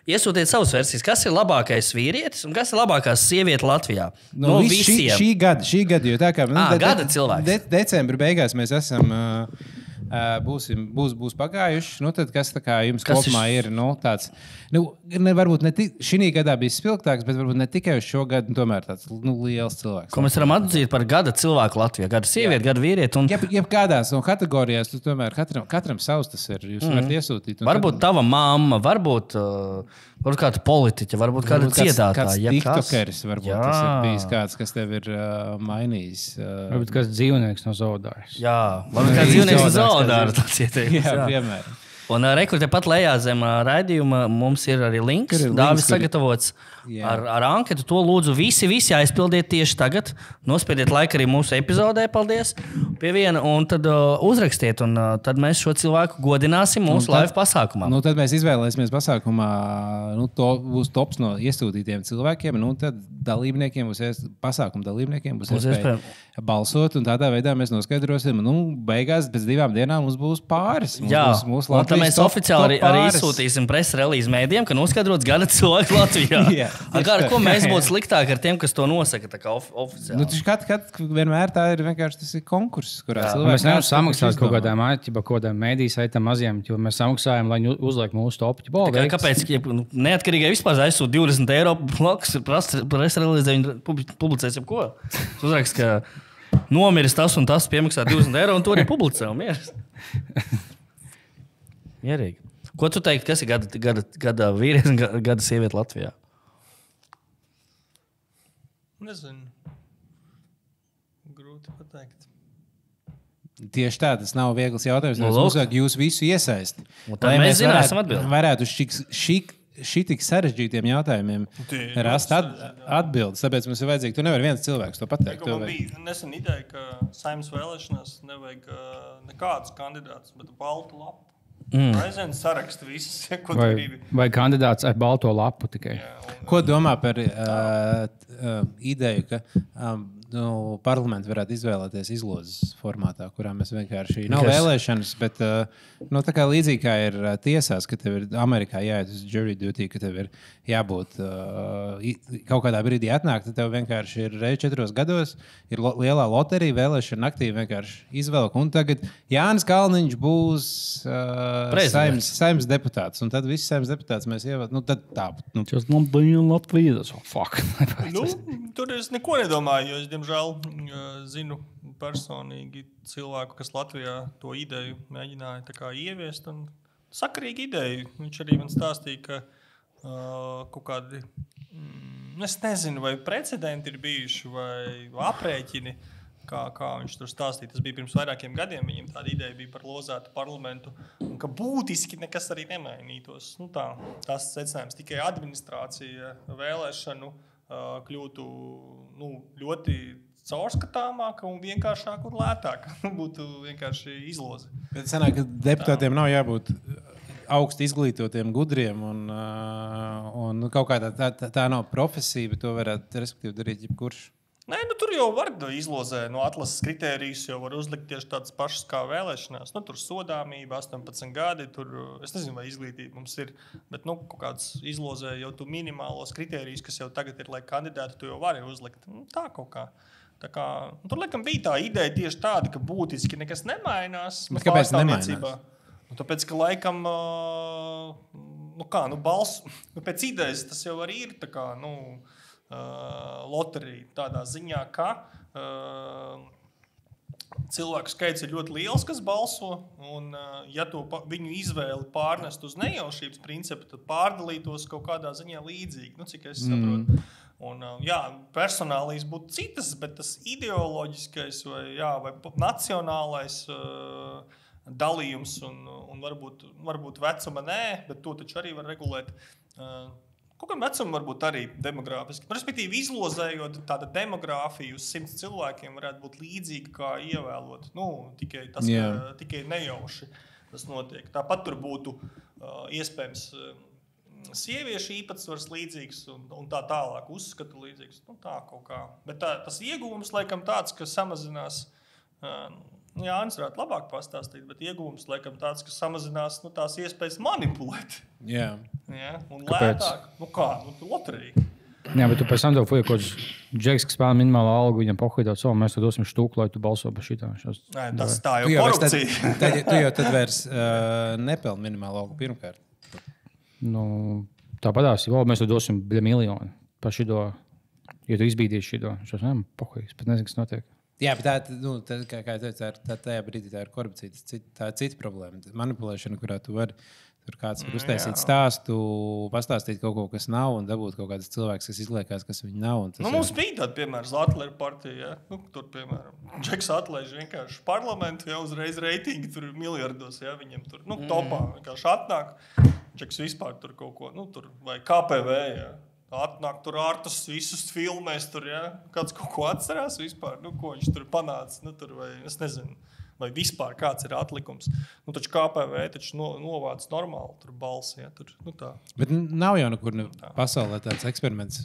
iesūtiet savas versijas, kas ir labākais vīrietis un kas ir labākā sieviete Latvijā. No visiem. Šī gada, jo tā kā gada cilvēks. Decembra beigās mēs esam... būs pagājuši. Tad, kas jums kopumā ir tāds, varbūt ne šī gadā bija spilgtāks, bet varbūt ne tikai uz šo gadu, tomēr tāds liels cilvēks. Ko mēs varam atzīt par gada cilvēku Latvijā? Gada sievieti, gada vīrieti. Jebkādās no kategorijās, tomēr katram savs tas ir. Jūs varat iesūtīt. Varbūt tava mamma, varbūt kāda politiķa, varbūt kāda ciedātāja. Kāds tiktokeris, varbūt tas ir bijis kāds, kas tev ir mainījis. Varbūt kāds dzīvnieks no zoodāras. Jā, varbūt kāds dzīvnieks no zoodāras. Jā, piemēram. Un rekurte pat lejā zem raidījuma mums ir arī links. Dāvis sagatavots ar anketu. To lūdzu visi aizpildiet tieši tagad. Nospiediet laiku arī mūsu epizodē. Paldies. Pie viena. Un tad uzrakstiet. Un tad mēs šo cilvēku godināsim mūsu live pasākumā. Tad mēs izvēlēsimies pasākumā. Būs tops no iesūtītiem cilvēkiem. Tad dalībniekiem pasākuma dalībniekiem būs iespēja balsot. Un tādā veidā mēs noskaidrosim. Beigās pēc 2 dienām mums būs pāris. Tad mēs oficiāli arī izsūtīsim presa relīzi mēdījiem, ka noskaidrots gada cilvēku Latvijā. Ko mēs būtu sliktāki ar tiem, kas to nosaka oficiāli? Vienmēr tā ir vienkārši tas ir konkurss, kurā cilvēki... Mēs nevaram samaksāt kaut kādām mēdīju saitām maziem, jo mēs samaksājam, lai uzliek mūsu topu. Kāpēc neatkarīgai vispār aizsūt 20 eiro blokus presa relīzē, viņi publicēs jau ko? Uzrakst, ka nomiris tas un tas piemaksā 20 eiro un to arī publicē un mieras. Mierīgi. Ko tu teiktu, kas ir gada vīrietis un gada sieviete Latvijā? Nezinu. grūti pateikt. Tieši tā, tas nav viegls jautājums. Nu, Mums vajag jūs visu iesaisti. Tad mēs zināsim atbildi. Varētu šitik sarežģītiem jautājumiem rast atbildes. Tāpēc mums ir vajadzīgi, tu nevari viens cilvēks to pateikt. Man bija nesen ideja, ka Saeimas vēlēšanās nevajag nekādus kandidātus, bet baltu lapu. Aizvien sarakstu visus, ko tu gribi. Vai kandidāts ar balto lapu tikai? Ko domā par ideju, ka parlamentu varētu izvēlēties izlozes formātā, kurā mēs vienkārši nav vēlēšanas, bet tā kā līdzīgi kā ir tiesās, ka tev ir Amerikā jāiet uz jury duty, ka tev ir jābūt kaut kādā brīdī atnāk, tad tev vienkārši ir reiz 4 gados, ir lielā loterija, vēlēšana naktī vienkārši izvelk, un tagad Jānis Kalniņš būs Saeimas deputāts, un tad visi Saeimas deputāts mēs ievad, tad tā. Just not being Latvijas. Fuck. Tur es neko nedomāju, jo es, diemžēl, zinu personīgi cilvēku, kas Latvijā to ideju mēģināja tā kā ieviest. Sakarīga ideja. Viņš arī man stāstīja, ka kaut kādi, es nezinu, vai precedenti ir bijuši, vai aprēķini, kā viņš tur stāstīja. Tas bija pirms vairākiem gadiem. Viņam tāda ideja bija par lozētu parlamentu, un ka būtiski nekas arī nemainītos. Tas secinājums tikai administrācija vēlēšanu kļūtu ļoti caurskatāmāka un vienkāršāka un lētāka. Būtu vienkārši izloze. Bet sanāk, ka deputātiem nav jābūt augsti izglītotiem, gudriem un kaut kā tā nav profesija, bet to varētu respektīvi darīt jebkurš. Nē, tur jau var izlozē no atlases kritērijus, jau var uzlikt tieši tādas pašas kā vēlēšanās. Tur sodāmība, 18 gadi, tur, es nezinu, vai izglītība mums ir, bet kaut kāds izlozē jau tu minimālos kritērijus, kas jau tagad ir, lai kandidāti, tu jau vari uzlikt. Tā kaut kā. Tur, laikam, bija tā ideja tieši tāda, ka būtiski nekas nemainās. Bet kāpēc nemainās? Tāpēc, ka laikam, balsu, pēc idejas tas jau arī ir tā kā, loterija tādā ziņā, ka cilvēku skaits ir ļoti liels, kas balso, un ja to viņu izvēli pārnest uz nejaušības principu, tad pārdalītos kaut kādā ziņā līdzīgi, cik es saprotu. Un, personālīs būtu citas, bet tas ideoloģiskais vai nacionālais dalījums un varbūt vecuma nē, bet to taču arī var regulēt. Kaut kādam vecumam varbūt arī demogrāfiski. Respektīvi, izlozējot tādu demogrāfiju uz 100 cilvēkiem varētu būt līdzīga kā ievēlot. Tikai tas, ka tikai nejauši tas notiek. Tāpat tur būtu iespējams sieviešu īpatsvars līdzīgs un tā tālāk uzskatu līdzīgs. Tā kaut kā. Bet tas ieguvums laikam tāds, ka samazinās, Jānis varētu labāk pastāstīt, bet ieguvums laikam tāds, ka samazinās tās iespējas manipulēt. Jā. Un lētāk. Loterija. Jā, bet tu pēc tam tev fuja kaut kāds džeks, kas spēlē minimālo algu, viņam pohuidot savu, mēs tev dosim štuku, lai tu balso par šitā. Nē, tas tā jau korupcija. Tu jau tad vairs nepelni minimālo algu pirmkārt. Tāpatās, mēs tev dosim miljonu par šito, ja tu izbīdīsi šito. Šos pohuidus, bet nezinu, kas notiek. Jā, bet kā teicu, tajā brīdī tā ir korupcija. Tā ir cita problēma. Manipulēšana, kurā tu vari tur kāds var uztaisīt stāstu, pastāstīt kaut ko, kas nav, un dabūt kaut kādas cilvēks, kas izliekās, kas viņi nav. Mums bija tāda, piemēram, Latvijas partija. Tur, piemēram, Džeks atlaiž vienkārši parlamentu, uzreiz reitingi tur miljardos, viņiem tur topā vienkārši atnāk. Džeks vispār tur kaut ko, vai KPV, atnāk tur ārtus visus filmēs, tur, kāds kaut ko atcerās vispār, ko viņš tur panāca, vai es nezinu, vai vispār kāds ir atlikums. Taču KPV taču novāc normāli tur balsi, tur, tā. Bet nav jau nekur pasaulē tāds eksperiments,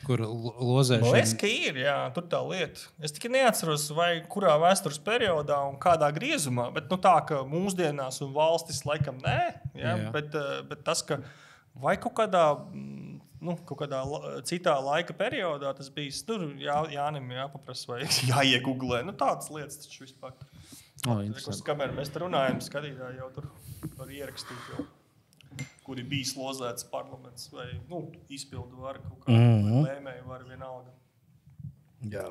kur lozēšana... Es, ka ir, tur tā lieta. Es tikai neatceros, vai kurā vēstures periodā un kādā griezumā, bet tā, ka mūsdienās un valstis laikam nē, bet tas, ka vai kaut kādā citā laika periodā tas bijis. Tur Jānim jāpaprasa vai jāiegooglē. Tādas lietas taču vispār. Kamēr mēs te runājam, skatītāji jau tur var ierakstīt, kur ir bijis lozēts parlaments vai izpildu var kaut kā lēmēju var vienalga. Jā.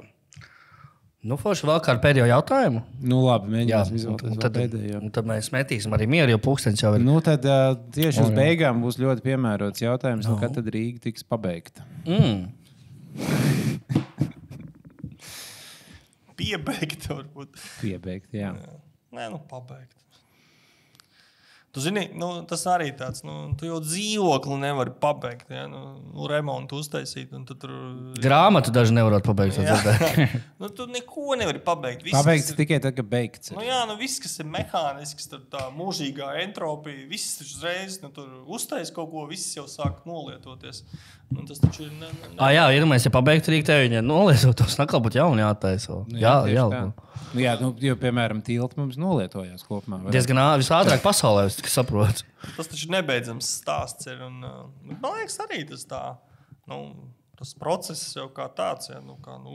Forši vēl kādu pēdējo jautājumu? Labi, mēģināsim izvēlēties vēl pēdējo. Tad mēs metīsim arī mieru, jo pulkstenis jau ir. Tad tieši uz beigām būs ļoti piemērots jautājums, kad tad Rīga tiks pabeigta. Piebeigt varbūt. Piebeigt, jā. Nē, pabeigt. Tu zini, tas arī tāds, tu jau dzīvokli nevari pabeigt, ja? Remontu uztaisīt, un tu tur... Grāmatu daži nevarot pabeigt. Tu neko nevari pabeigt. Pabeigts tikai tad, ka beigts. Viss, kas ir mehānisks, tur tā mūžīgā entropija, viss uzreiz, tur uztais kaut ko, viss jau sāk nolietoties. Tas taču ir... Jā, iedomājies, ja pabeigt rīk tevi, viņa nolietotos, nakal būtu jauni jātaiso. Jā. Jā, jo, piemēram, tilti mums nolietojās kopumā. Diezgan visātrāk pasaulē, es saprotu. Tas taču nebeidzams stāsts ir. Un, man liekas, arī tas tā, tas process jau kā tāds, ja,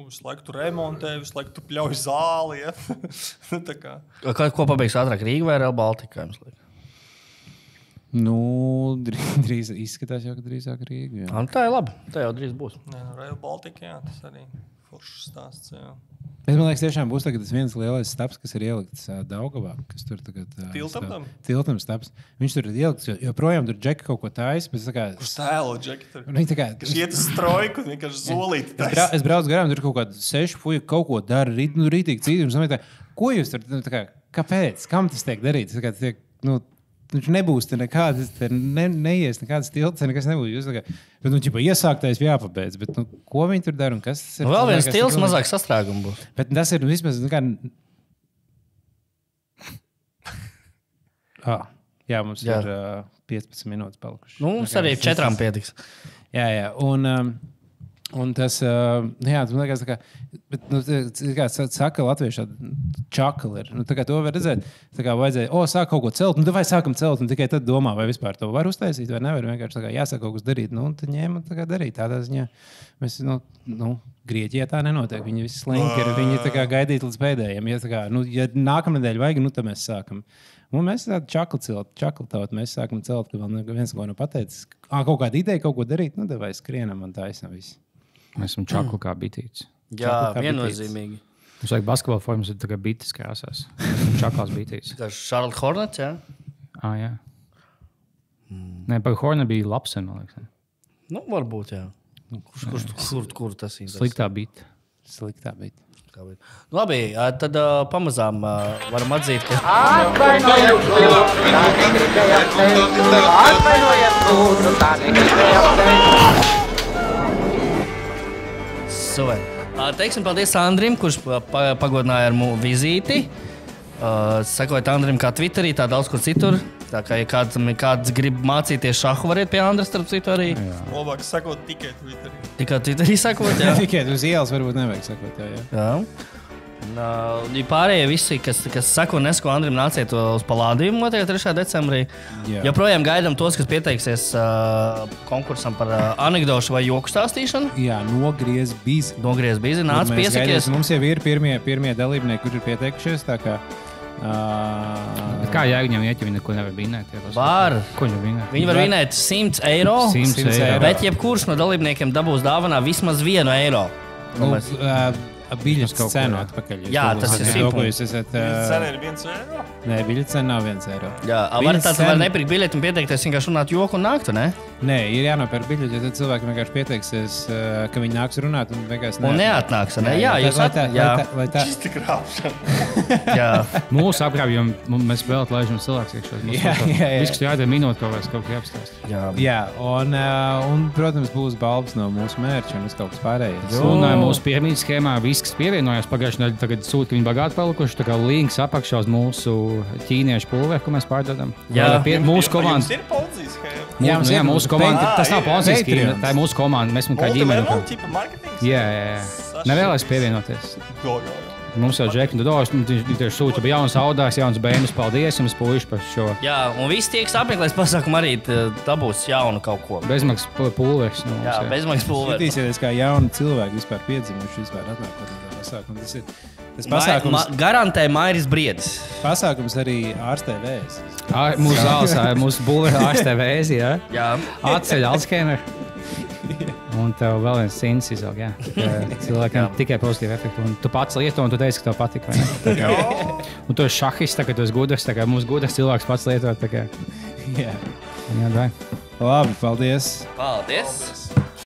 visu laiku tu remontē, visu laiku tu pļauj zāli. Ja. Ko pabeigs ātrāk, Rīga vai Real Baltica? Drīz izskatās jau, ka drīzāk Rīga. Jā. Tā ir labi, tā jau drīz būs. Real Baltica, jā, tas arī foršs stāsts, jā. Bet, man liekas, tiešām būs tas viens lielais staps, kas ir ielikts Daugavā, kas tur tagad... Tiltam staps. Viņš tur ir ielikts, jo projām tur džeki kaut ko taisa, bet kā... Kurš tēlo džeki tur? Kas iet uz strojku, vienkārši zolīti taisa. Es braucu garām, tur kaut kādu 6 puiku kaut ko dara, rītīgi cīdījums. Ko jūs tur, kāpēc? Kam tas tiek darīts? Viņš nebūs nekādas, neies nekādas tiltas, nekas nebūs. Jūs bet, iesāktais jāpabeidz. Bet, ko viņi tur dara un kas tas ir? Vēl viens stils mazāk sastrēgumu būs. Bet tas ir vismaz, jā, mums ir 15 minūtes palikuši. Mums arī 4 pietiks. Jā, un tas, tas man liekas, kā saka latviešu čakali ir. Tā kā to var redzēt, tā kā vajadzēja, sāk kaut ko celt, vai sākam celt, un tikai tad domā, vai vispār to var uztaisīt, vai nevar. Vienkārši tā kā jāsāk kaut kas darīt, tad ņēma tā kā darīt. Tādā ziņā mēs, Grieķijā tā nenotiek. Viņi visi slinki ir, viņi tā kā gaidīt līdz pēdējiem. Ja nākamnedēļ vajag, tad mēs sākam. Un mēs tādu čakli tautu, mēs sākam celt, ka vēl viens ko nav pateicis. Kaut kāda ideja, kaut ko darīt, vai skrienam un taisam visi. Mēs esam čakli kā bitītes. Jā, viennozīmīgi. Mums vajag basketbola formas, ir tagad bites krāsās. Čaklās bitītes. Tas Charlotte Hornets, jā? Jā. Nē, par Hornet bija Lapsen, man liekas. Varbūt, jā. Kur tas ir? Sliktā bite. Sliktā bite. Labi, tad pamazām varam atzīt, ka... Teiksim paldies Andrim, kurš pagodināja ar mūsu vizīti. Sekojiet Andrim kā Twitterī, tā daudz kur citur. Tā kā, ja kāds grib mācīties šahu, variet pie Andra, starp citu arī. Labāk sakot tikai Twitterī. Tikai Twitterī sakot, jā. Tikai uz ielas varbūt nevajag sakot, jā. Pārējie visi, kas sako nesko Andrim, nāciet uz palādījumu 3. decembrī. Jā. Joprojām gaidām tos, kas pieteiksies konkursam par anekdošu vai joku stāstīšanu. Jā, nogriez bizi, nāc piesakies. Mums jau ir pirmie dalībnieki, kuri ir pieteikušies, tā kā... Kā jāņem iet, ja viņi neko nevar vinēt? Var. Ko viņi vinēt? Viņi var vinēt 100 eiro, 100 eiro. Bet jebkurš no dalībniekiem dabūs dāvanā vismaz 1 eiro. Biļetes cenu atpakaļ. Jā, tas ir biļetes cena ir 1 eiro? Nē, biļetes cena nav 1 eiro. Jā, var nepirkt biļeti un pieteikties vienkārši runāt joku un nāktu, ne? Nē, ir jānopērk biļeti, jo tad cilvēki vienkārši pieteiksies, ka viņi nāks runāt un vienkārši un neatnāks, ne? Jā, jūs lai tā. Šis krāpšana. Jā. Mūsu apgrābjumi, mēs vēl laižam cilvēks iekšā. Jā. Viss, kas jādara minūte kaut kā jāapstāst. Jā, un, protams, būs balvas no mūsu mērķa un kaut kas pārējais. Un mūsu piramīdas schēmā viss, kas pievienojās pagājušajā nedēļā, tagad sūta, ka viņi bagāti palikuši, tā kā links apakšā uz mūsu ķīniešu pulveri, ko mēs pārdodam. Jā. Mūsu komanda. Jums ir Ponzijas schēma? Jā, mūsu komanda. Tas nav Ponzijas schēma, tā ir mūsu komanda. Mēs kā ģimene. Jā. Nevēlas pievienoties. Mums jau džeki, viņš sūta jaunas audās, jaunas bērnus. Paldies jums, puiši, par šo. Jā, un visi tie, kas apmeklēs pasākumu, arī dabūs jaunu kaut ko. Bezmaksas pulveris. Jā, bezmaksas pulveris. Skatīsieties, kā jauni cilvēki vispār piedzimuši, vispār atnākot no pasākumu. Tas pasākums... Garantē Mairis Briedis. Pasākums arī ārstē vēzi. Mūsu zāles, mūsu pulveri ārstē vēzi, jā? Jā. Atceļ Alzheimer. Un tev vēl viens cīns izvelk, jā. Cilvēkam tikai pozitīvi efekti. Un tu pats lieto, un tu teici, ka tev patika, vai ne? Un tu esi šahis, tā kā tu esi gudrs, tā kā mums gudrs cilvēks pats lietot, tā kā. Jā. Jā, dai. Labi, paldies. Paldies.